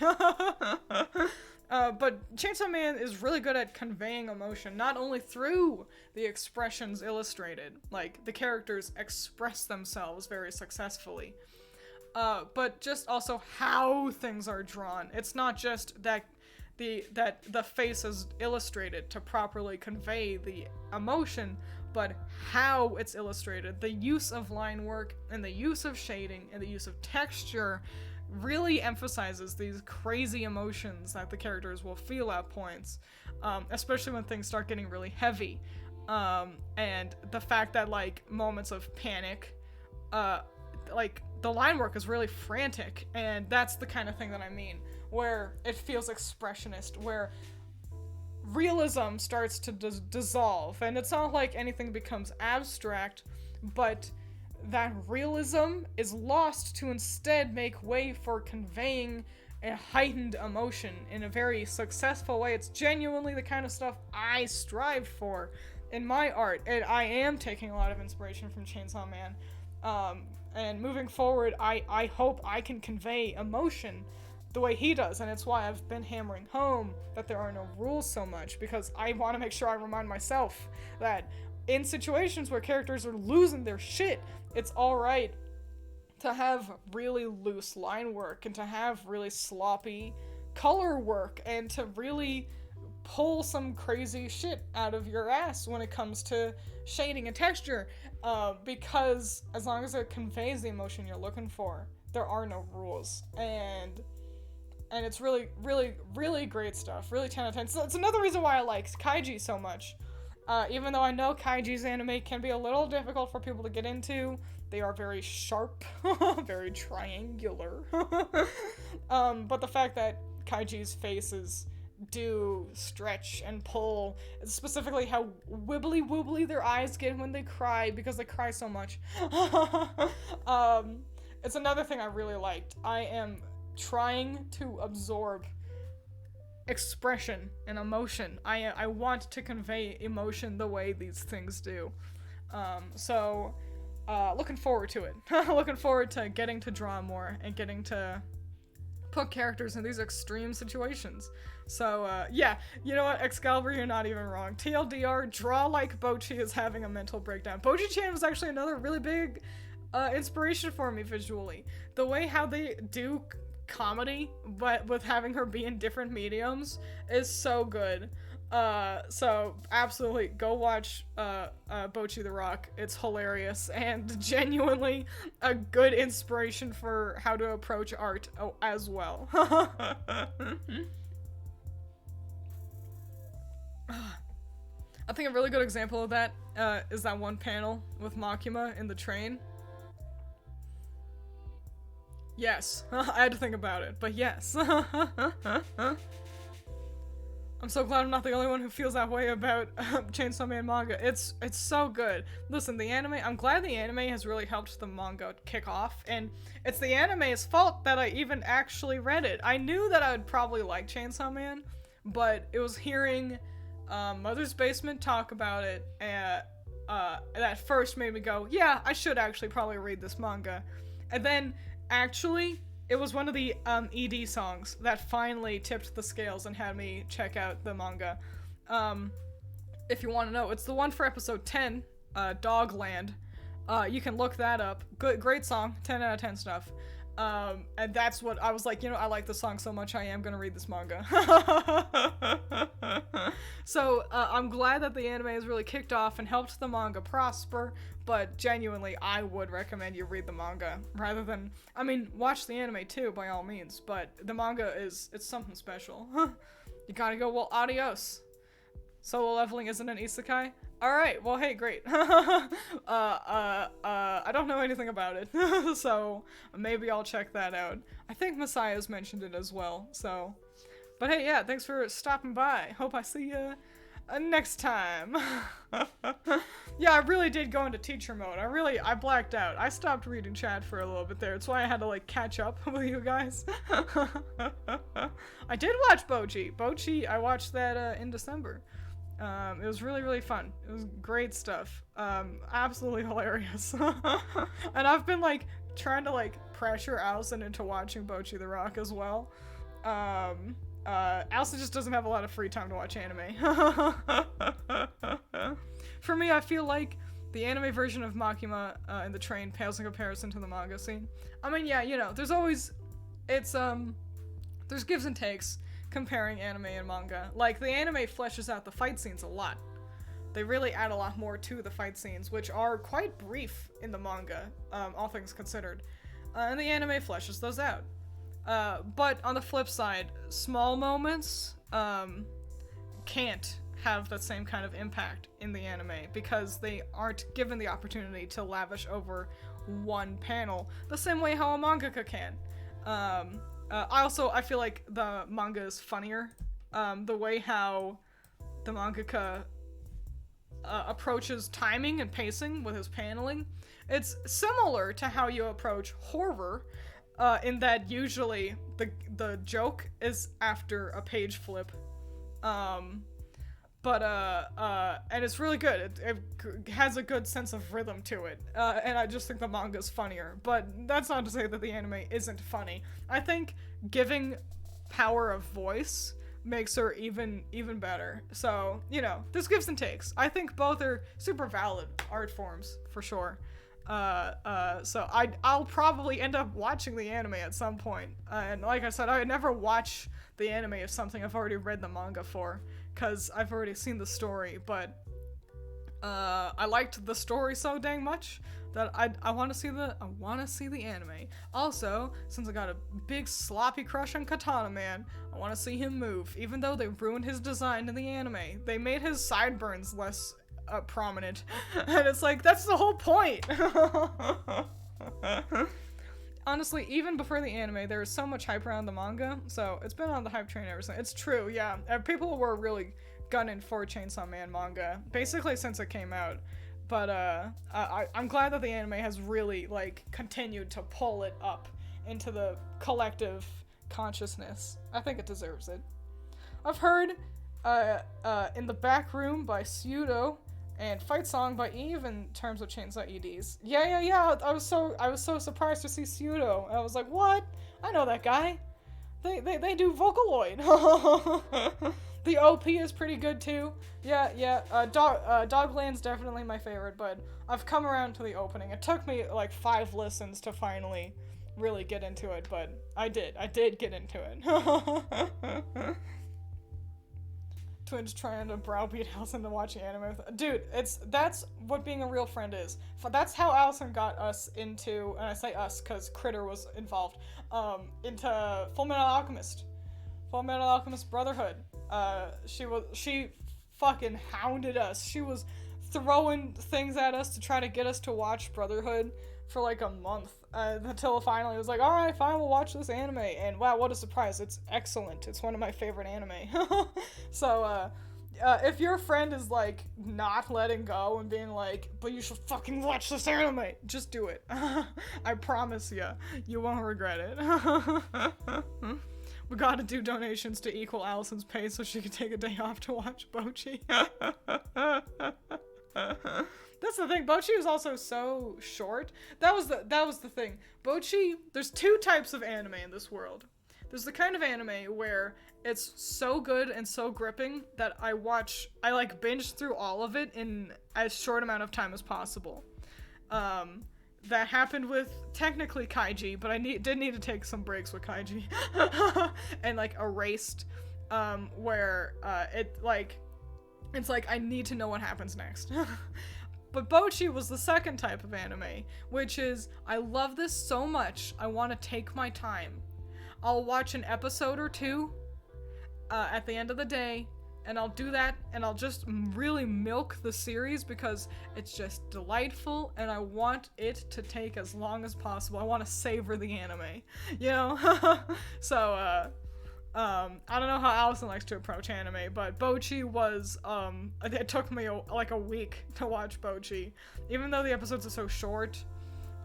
But Chainsawman is really good at conveying emotion, not only through the expressions illustrated, like the characters express themselves very successfully, but just also how things are drawn. It's not just that the face is illustrated to properly convey the emotion, but how it's illustrated. The use of line work and the use of shading and the use of texture really emphasizes these crazy emotions that the characters will feel at points, especially when things start getting really heavy. And the fact that, like, moments of panic, like, the line work is really frantic, and that's the kind of thing that I mean, where it feels expressionist, where realism starts to dissolve, and it's not like anything becomes abstract, but that realism is lost to instead make way for conveying a heightened emotion in a very successful way. It's genuinely the kind of stuff I strive for in my art, and I am taking a lot of inspiration from Chainsaw Man. And moving forward, I hope I can convey emotion the way he does, and it's why I've been hammering home that there are no rules so much, because I want to make sure I remind myself that in situations where characters are losing their shit, it's alright to have really loose line work, and to have really sloppy color work, and to really pull some crazy shit out of your ass when it comes to shading and texture, because as long as it conveys the emotion you're looking for, there are no rules, and it's really, really, really great stuff, really 10 out of 10. So it's another reason why I like Kaiji so much, even though I know Kaiji's anime can be a little difficult for people to get into. They are very sharp, very triangular, but the fact that Kaiji's faces do stretch and pull, specifically how wibbly-woobly their eyes get when they cry, because they cry so much. It's another thing I really liked. I am trying to absorb expression and emotion. I want to convey emotion the way these things do. So looking forward to it. Looking forward to getting to draw more and getting to put characters in these extreme situations. So, yeah, you know what, Excalibur, you're not even wrong. TLDR, draw like Bocchi is having a mental breakdown. Bocchi-chan was actually another really big inspiration for me visually. The way how they do comedy, but with having her be in different mediums, is so good. So absolutely go watch Bocchi the Rock. It's hilarious and genuinely a good inspiration for how to approach art as well. I think a really good example of that is that one panel with Makima in the train. Yes, I had to think about it, but yes. I'm so glad I'm not the only one who feels that way about Chainsawman manga. It's so good. Listen, the anime, I'm glad the anime has really helped the manga kick off, and it's the anime's fault that I even actually read it. I knew that I would probably like Chainsaw Man, but it was hearing Mother's Basement talk about it, and that first made me go, yeah, I should actually probably read this manga. And then, actually, it was one of the ED songs that finally tipped the scales and had me check out the manga. If you want to know, it's the one for episode 10, Dogland. You can look that up. Great song, 10 out of 10 stuff. And that's what I was like, you know, I like the song so much I am gonna read this manga. So, I'm glad that the anime has really kicked off and helped the manga prosper, but genuinely, I would recommend you read the manga, rather than, I mean, watch the anime too, by all means, but the manga it's something special. You gotta go, well, adios. Solo leveling isn't an isekai? Alright, well, hey, great. I don't know anything about it, so maybe I'll check that out. I think Messiah's mentioned it as well, so. But hey, yeah, thanks for stopping by. Hope I see you next time. Yeah, I really did go into teacher mode. I blacked out. I stopped reading chat for a little bit there. That's why I had to, like, catch up with you guys. I did watch Bocchi. Bocchi, I watched that in December. It was really, really fun. It was great stuff. Absolutely hilarious. And I've been, like, trying to, like, pressure Allison into watching Bocchi the Rock as well. Allison just doesn't have a lot of free time to watch anime. For me, I feel like the anime version of Makima in the train pales in comparison to the manga scene. I mean, yeah, you know, there's always, there's gives and takes comparing anime and manga. Like, the anime fleshes out the fight scenes a lot. They really add a lot more to the fight scenes, which are quite brief in the manga, all things considered. And the anime fleshes those out. But on the flip side, small moments can't have that same kind of impact in the anime because they aren't given the opportunity to lavish over one panel the same way how a mangaka can. I feel like the manga is funnier. The way how the mangaka approaches timing and pacing with his paneling, it's similar to how you approach horror, in that usually the joke is after a page flip. And it's really good. It has a good sense of rhythm to it. And I just think the manga's funnier. But that's not to say that the anime isn't funny. I think giving power of voice makes her even better. So, you know, this gives and takes. I think both are super valid art forms, for sure. So I'll probably end up watching the anime at some point. And like I said, I would never watch the anime if something I've already read the manga for, because I've already seen the story, but I liked the story so dang much that I want to see the anime. Also, since I got a big sloppy crush on Katana Man, I want to see him move. Even though they ruined his design in the anime, they made his sideburns less prominent, and it's like, that's the whole point. Honestly, even before the anime, there was so much hype around the manga, so it's been on the hype train ever since. It's true, yeah. People were really gunning for Chainsaw Man manga, basically since it came out. But I'm glad that the anime has really, like, continued to pull it up into the collective consciousness. I think it deserves it. I've heard In the Back Room by Pseudo and Fight Song by Eve in terms of Chainsaw EDs. Yeah. I was so surprised to see Pseudo. I was like, what? I know that guy. They do Vocaloid. The OP is pretty good too. Yeah. Dogland's definitely my favorite, but I've come around to the opening. It took me like 5 listens to finally really get into it, but I did get into it. Twiins trying to browbeat Allison into watching anime. Dude, that's what being a real friend is. That's how Allison got us into, and I say us because Critter was involved, into Full Metal Alchemist. Full Metal Alchemist Brotherhood. She fucking hounded us. She was throwing things at us to try to get us to watch Brotherhood for like a month. Until finally it was like, alright, fine, we'll watch this anime. And wow, what a surprise. It's excellent. It's one of my favorite anime. So, if your friend is like not letting go and being like, but you should fucking watch this anime, just do it. I promise you won't regret it. We gotta do donations to equal Allison's pay so she can take a day off to watch Bocchi. That's the thing. Bocchi was also so short. That was the thing. Bocchi, there's two types of anime in this world. There's the kind of anime where it's so good and so gripping that I like binge through all of it in as short amount of time as possible. That happened with technically Kaiji, but I did need to take some breaks with Kaiji. And like Erased, where it's like I need to know what happens next. But Bocchi was the second type of anime, which is, I love this so much, I want to take my time. I'll watch an episode or two at the end of the day, and I'll do that, and I'll just really milk the series because it's just delightful, and I want it to take as long as possible. I want to savor the anime, you know? So, I don't know how Allison likes to approach anime, but Bocchi was, it took me like a week to watch Bocchi, even though the episodes are so short,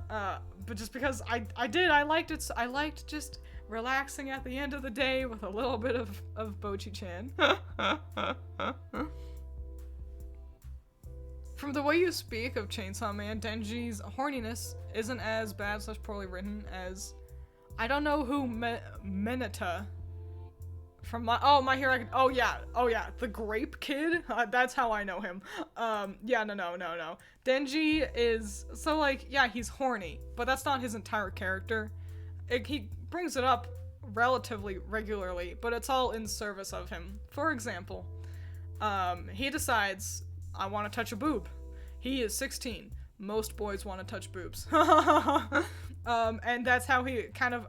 but just because I liked it, I liked just relaxing at the end of the day with a little bit of Bocchi-chan. From the way you speak of Chainsawman, Denji's horniness isn't as bad / poorly written as, I don't know who Mineta from My Hero. Oh yeah, the Grape Kid. That's how I know him. Yeah, no. Denji is so like, yeah, he's horny, but that's not his entire character. He brings it up relatively regularly, but it's all in service of him. For example, he decides, I want to touch a boob. He is 16. Most boys want to touch boobs. And that's how he kind of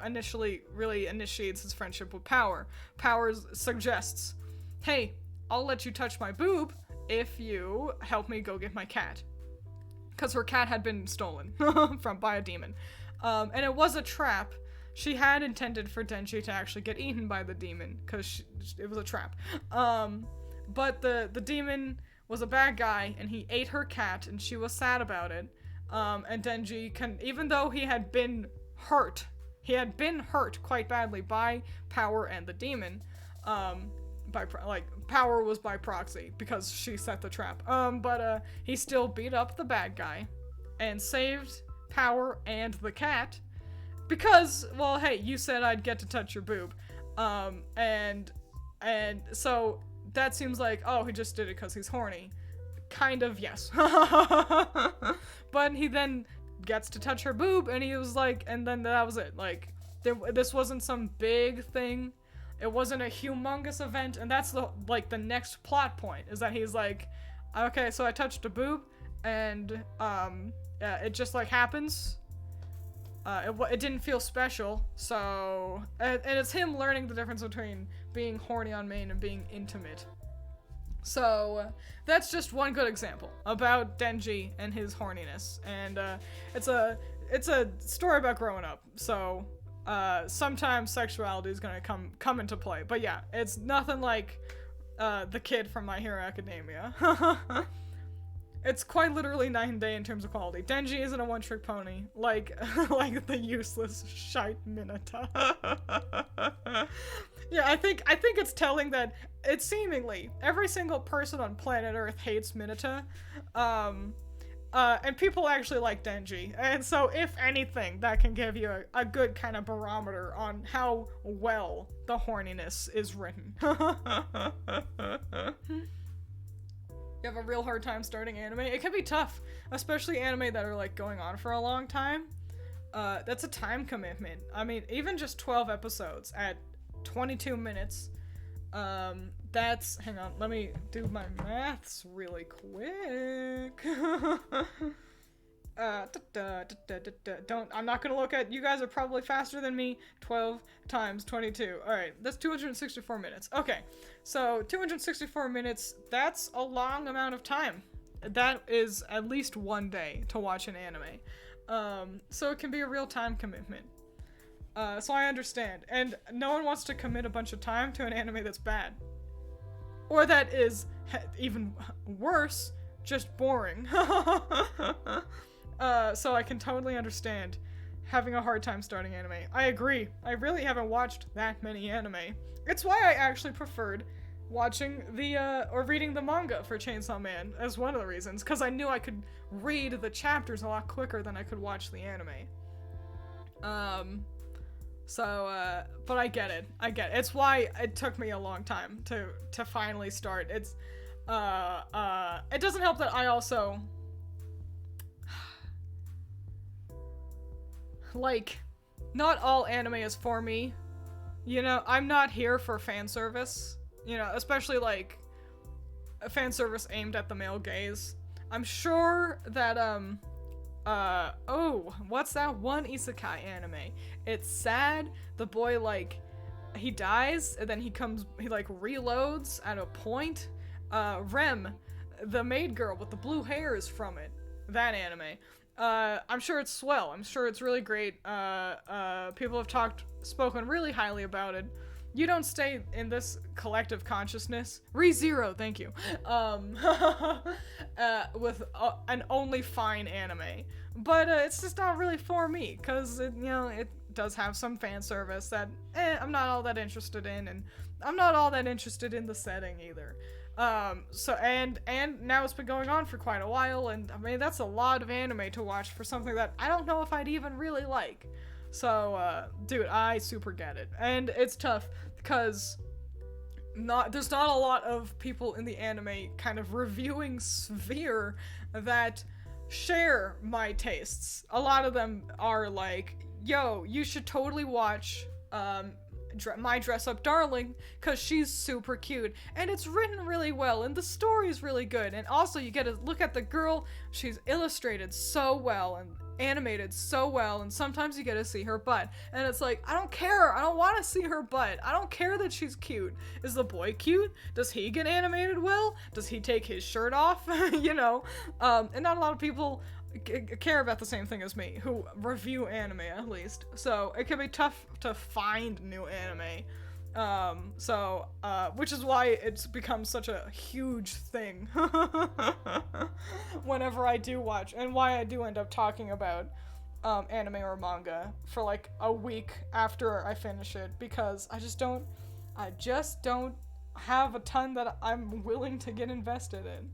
really initiates his friendship with Power. Power suggests, hey, I'll let you touch my boob if you help me go get my cat. Because her cat had been stolen by a demon. And it was a trap. She had intended for Denji to actually get eaten by the demon, because it was a trap. But the demon was a bad guy, and he ate her cat, and she was sad about it. And Denji even though he had been hurt quite badly by Power and the demon, Power was by proxy, because she set the trap. But he still beat up the bad guy, and saved Power and the cat, because, well, hey, you said I'd get to touch your boob. And so that seems like, oh, he just did it because he's horny. Kind of, yes. But he then gets to touch her boob, and he was like, and then that was it. Like, this wasn't some big thing. It wasn't a humongous event, and that's the next plot point, is that he's like, okay, so I touched a boob, and, it just, like, happens. It didn't feel special, so, and it's him learning the difference between being horny on main and being intimate. So, that's just one good example about Denji and his horniness, and, it's a story about growing up, so, sometimes sexuality is gonna come into play, but yeah, it's nothing like, the kid from My Hero Academia. It's quite literally night and day in terms of quality. Denji isn't a one-trick pony, like the useless shite Mineta. Yeah, I think it's telling that it's seemingly every single person on planet Earth hates Mineta, and people actually like Denji. And so, if anything, that can give you a good kind of barometer on how well the horniness is written. You have a real hard time starting anime. It can be tough, especially anime that are like going on for a long time. That's a time commitment. I mean, even just 12 episodes at 22 minutes, That's, hang on, let me do my maths really quick. I'm not gonna look at, you guys are probably faster than me. 12 times 22. Alright, that's 264 minutes. Okay, so 264 minutes, that's a long amount of time. That is at least one day to watch an anime. So it can be a real time commitment. So I understand. And no one wants to commit a bunch of time to an anime that's bad. Or that is, even worse, just boring. So I can totally understand having a hard time starting anime. I agree. I really haven't watched that many anime. It's why I actually preferred watching or reading the manga for Chainsawman as one of the reasons, because I knew I could read the chapters a lot quicker than I could watch the anime. But I get it. It's why it took me a long time to finally start. It doesn't help that I also, like, not all anime is for me. You know, I'm not here for fan service. You know, especially, like, a fan service aimed at the male gaze. I'm sure that, oh, what's that one isekai anime? It's sad. The boy, like, he dies, and then he, like, reloads at a point. Rem, the maid girl with the blue hair is from it. That anime. I'm sure it's swell. I'm sure it's really great. People have spoken really highly about it. You don't stay in this collective consciousness. ReZero, thank you. With an only fine anime. But it's just not really for me, because, you know, it does have some fan service that I'm not all that interested in, and I'm not all that interested in the setting either. So, and now it's been going on for quite a while, and I mean, that's a lot of anime to watch for something that I don't know if I'd even really like. So, dude, I super get it. And it's tough, because there's not a lot of people in the anime kind of reviewing sphere that share my tastes. A lot of them are like, yo, you should totally watch, My Dress Up Darling, because she's super cute, and it's written really well, and the story's really good, and also you get to look at the girl, she's illustrated so well, and animated so well, and sometimes you get to see her butt, and it's like, I don't care, I don't want to see her butt, I don't care that she's cute. Is the boy cute? Does he get animated well? Does he take his shirt off? You know, and not a lot of people care about the same thing as me, who review anime at least, so it can be tough to find new anime, which is why it's become such a huge thing whenever I do watch, and why I do end up talking about anime or manga for like a week after I finish it, because I just don't have a ton that I'm willing to get invested in.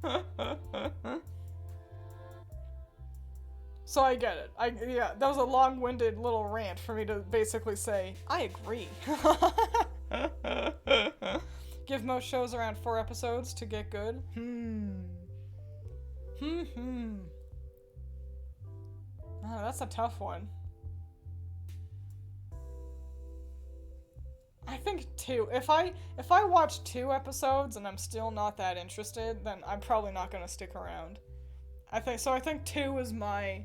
So I get it. Yeah, that was a long-winded little rant for me to basically say, I agree. Give most shows around 4 episodes to get good. Oh, that's a tough one. I think 2. If I watch 2 episodes and I'm still not that interested, then I'm probably not gonna stick around. I think 2 is my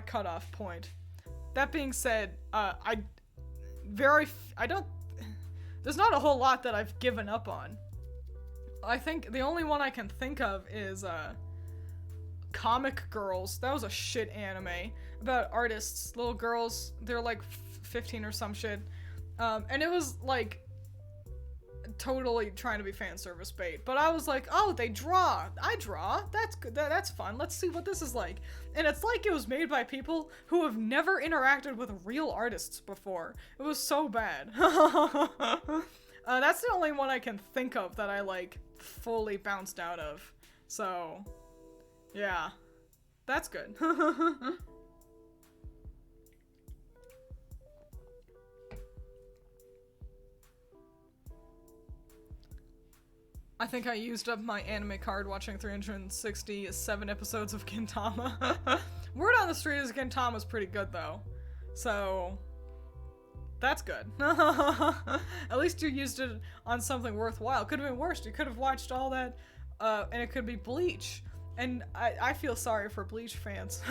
cutoff point. That being said, there's not a whole lot that I've given up on. I think the only one I can think of is, Comic Girls. That was a shit anime about artists, little girls. They're like 15 or some shit. And it was like totally trying to be fan service bait, but I was like, oh, they draw. I draw. That's good. That's fun. Let's see what this is like. And it's like it was made by people who have never interacted with real artists before. It was so bad. That's the only one I can think of that I like fully bounced out of. So, yeah, that's good. I think I used up my anime card watching 367 episodes of Gintama. Word on the street is Gintama's pretty good though. So, That's good. At least you used it on something worthwhile. Could have been worse. You could have watched all that, and it could be Bleach. And I feel sorry for Bleach fans.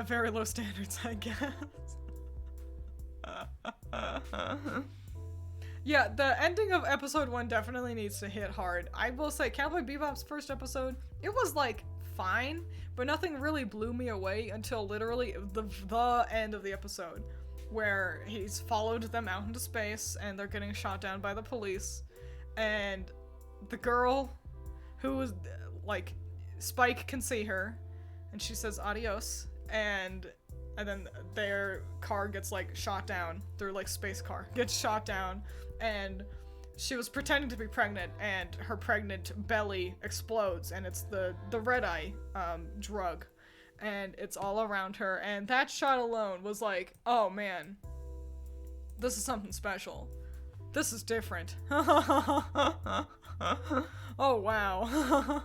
Very low standards, I guess. Yeah, the ending of episode 1 definitely needs to hit hard. I will say, Cowboy Bebop's first episode, it was like fine, but nothing really blew me away until literally the end of the episode, where he's followed them out into space and they're getting shot down by the police, and the girl who was like, Spike can see her, and she says adios, and then their car gets like shot down. Their like space car gets shot down, and she was pretending to be pregnant, and her pregnant belly explodes, and it's the red eye drug, and it's all around her, and that shot alone was like, oh man, this is something special. This is different. Oh wow.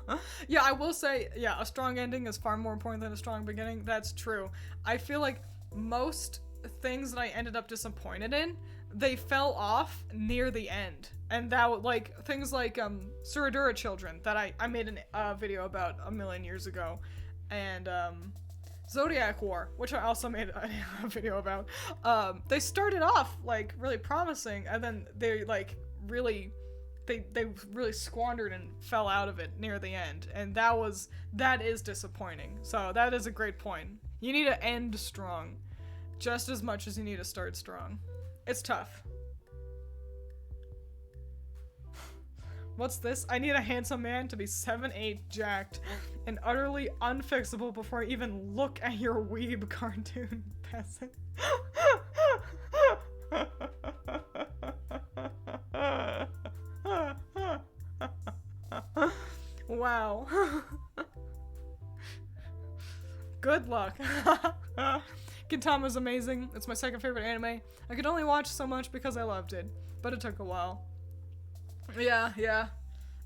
Yeah, I will say, yeah, a strong ending is far more important than a strong beginning. That's true. I feel like most things that I ended up disappointed in, they fell off near the end. And that, like, things like Suradura Children that I made a video about a million years ago, and Zodiac War, which I also made a video about. They started off like really promising, and then they like really really squandered and fell out of it near the end, and that is disappointing. So that is a great point. You need to end strong just as much as you need to start strong. It's tough. What's this? I need a handsome man to be 7'8", jacked, and utterly unfixable before I even look at your weeb cartoon, peasant. Wow. Good luck. Gintama's amazing. It's my second favorite anime. I could only watch so much because I loved it, but it took a while. Yeah.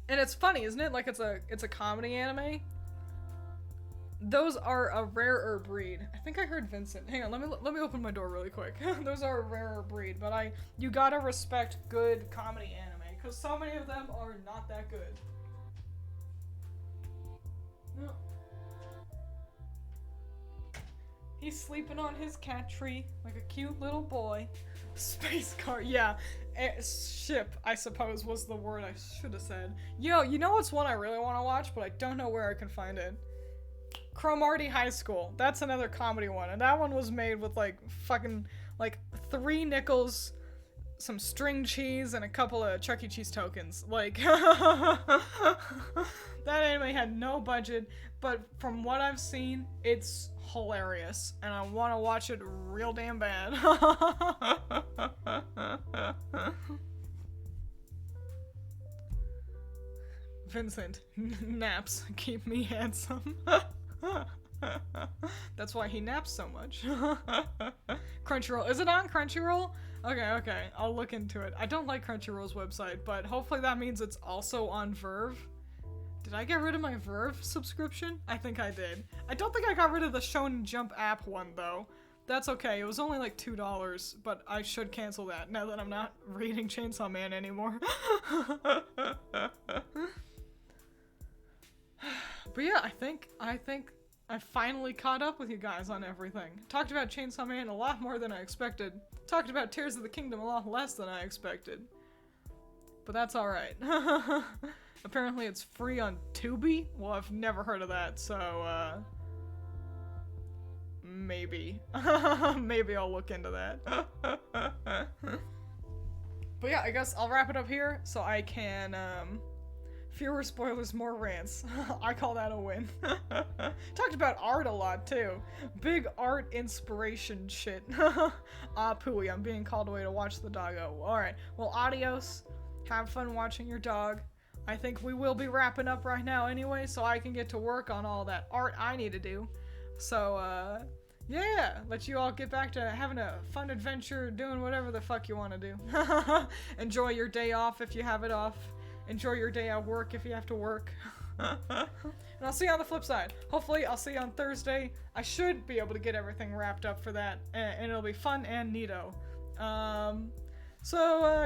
And it's funny, isn't it? Like it's a comedy anime. Those are a rarer breed. I think I heard Vincent. Hang on, let me open my door really quick. Those are a rarer breed, but you gotta respect good comedy anime, because so many of them are not that good. No. He's sleeping on his cat tree like a cute little boy. Space car, yeah. Ship, I suppose, was the word I should have said. Yo, you know what's one I really want to watch, but I don't know where I can find it? Cromartie High School. That's another comedy one, and that one was made with like fucking like 3 nickels, some string cheese, and a couple of Chuck E. Cheese tokens. Like, that anime had no budget, but from what I've seen, it's hilarious, and I want to watch it real damn bad. Vincent, naps keep me handsome. That's why he naps so much. Crunchyroll. Is it on Crunchyroll? Okay. I'll look into it. I don't like Crunchyroll's website, but hopefully that means it's also on Verve. Did I get rid of my Verve subscription? I think I did. I don't think I got rid of the Shonen Jump app one, though. That's okay. It was only like $2, but I should cancel that now that I'm not reading Chainsawman anymore. But yeah, I think I finally caught up with you guys on everything. Talked about Chainsawman a lot more than I expected. Talked about Tears of the Kingdom a lot less than I expected. But that's alright. Apparently it's free on Tubi? Well, I've never heard of that, so, maybe. Maybe I'll look into that. But yeah, I guess I'll wrap it up here so I can, fewer spoilers, more rants. I call that a win. Talked about art a lot, too. Big art inspiration shit. Pooey, I'm being called away to watch the doggo. Alright, well, adios. Have fun watching your dog. I think we will be wrapping up right now anyway, so I can get to work on all that art I need to do. So, yeah, let you all get back to having a fun adventure, doing whatever the fuck you want to do. Enjoy your day off if you have it off. Enjoy your day at work if you have to work. And I'll see you on the flip side. Hopefully, I'll see you on Thursday. I should be able to get everything wrapped up for that, and it'll be fun and neato.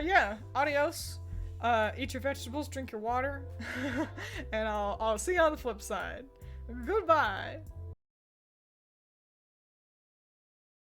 Yeah, adios. Eat your vegetables, drink your water, and I'll see you on the flip side. Goodbye.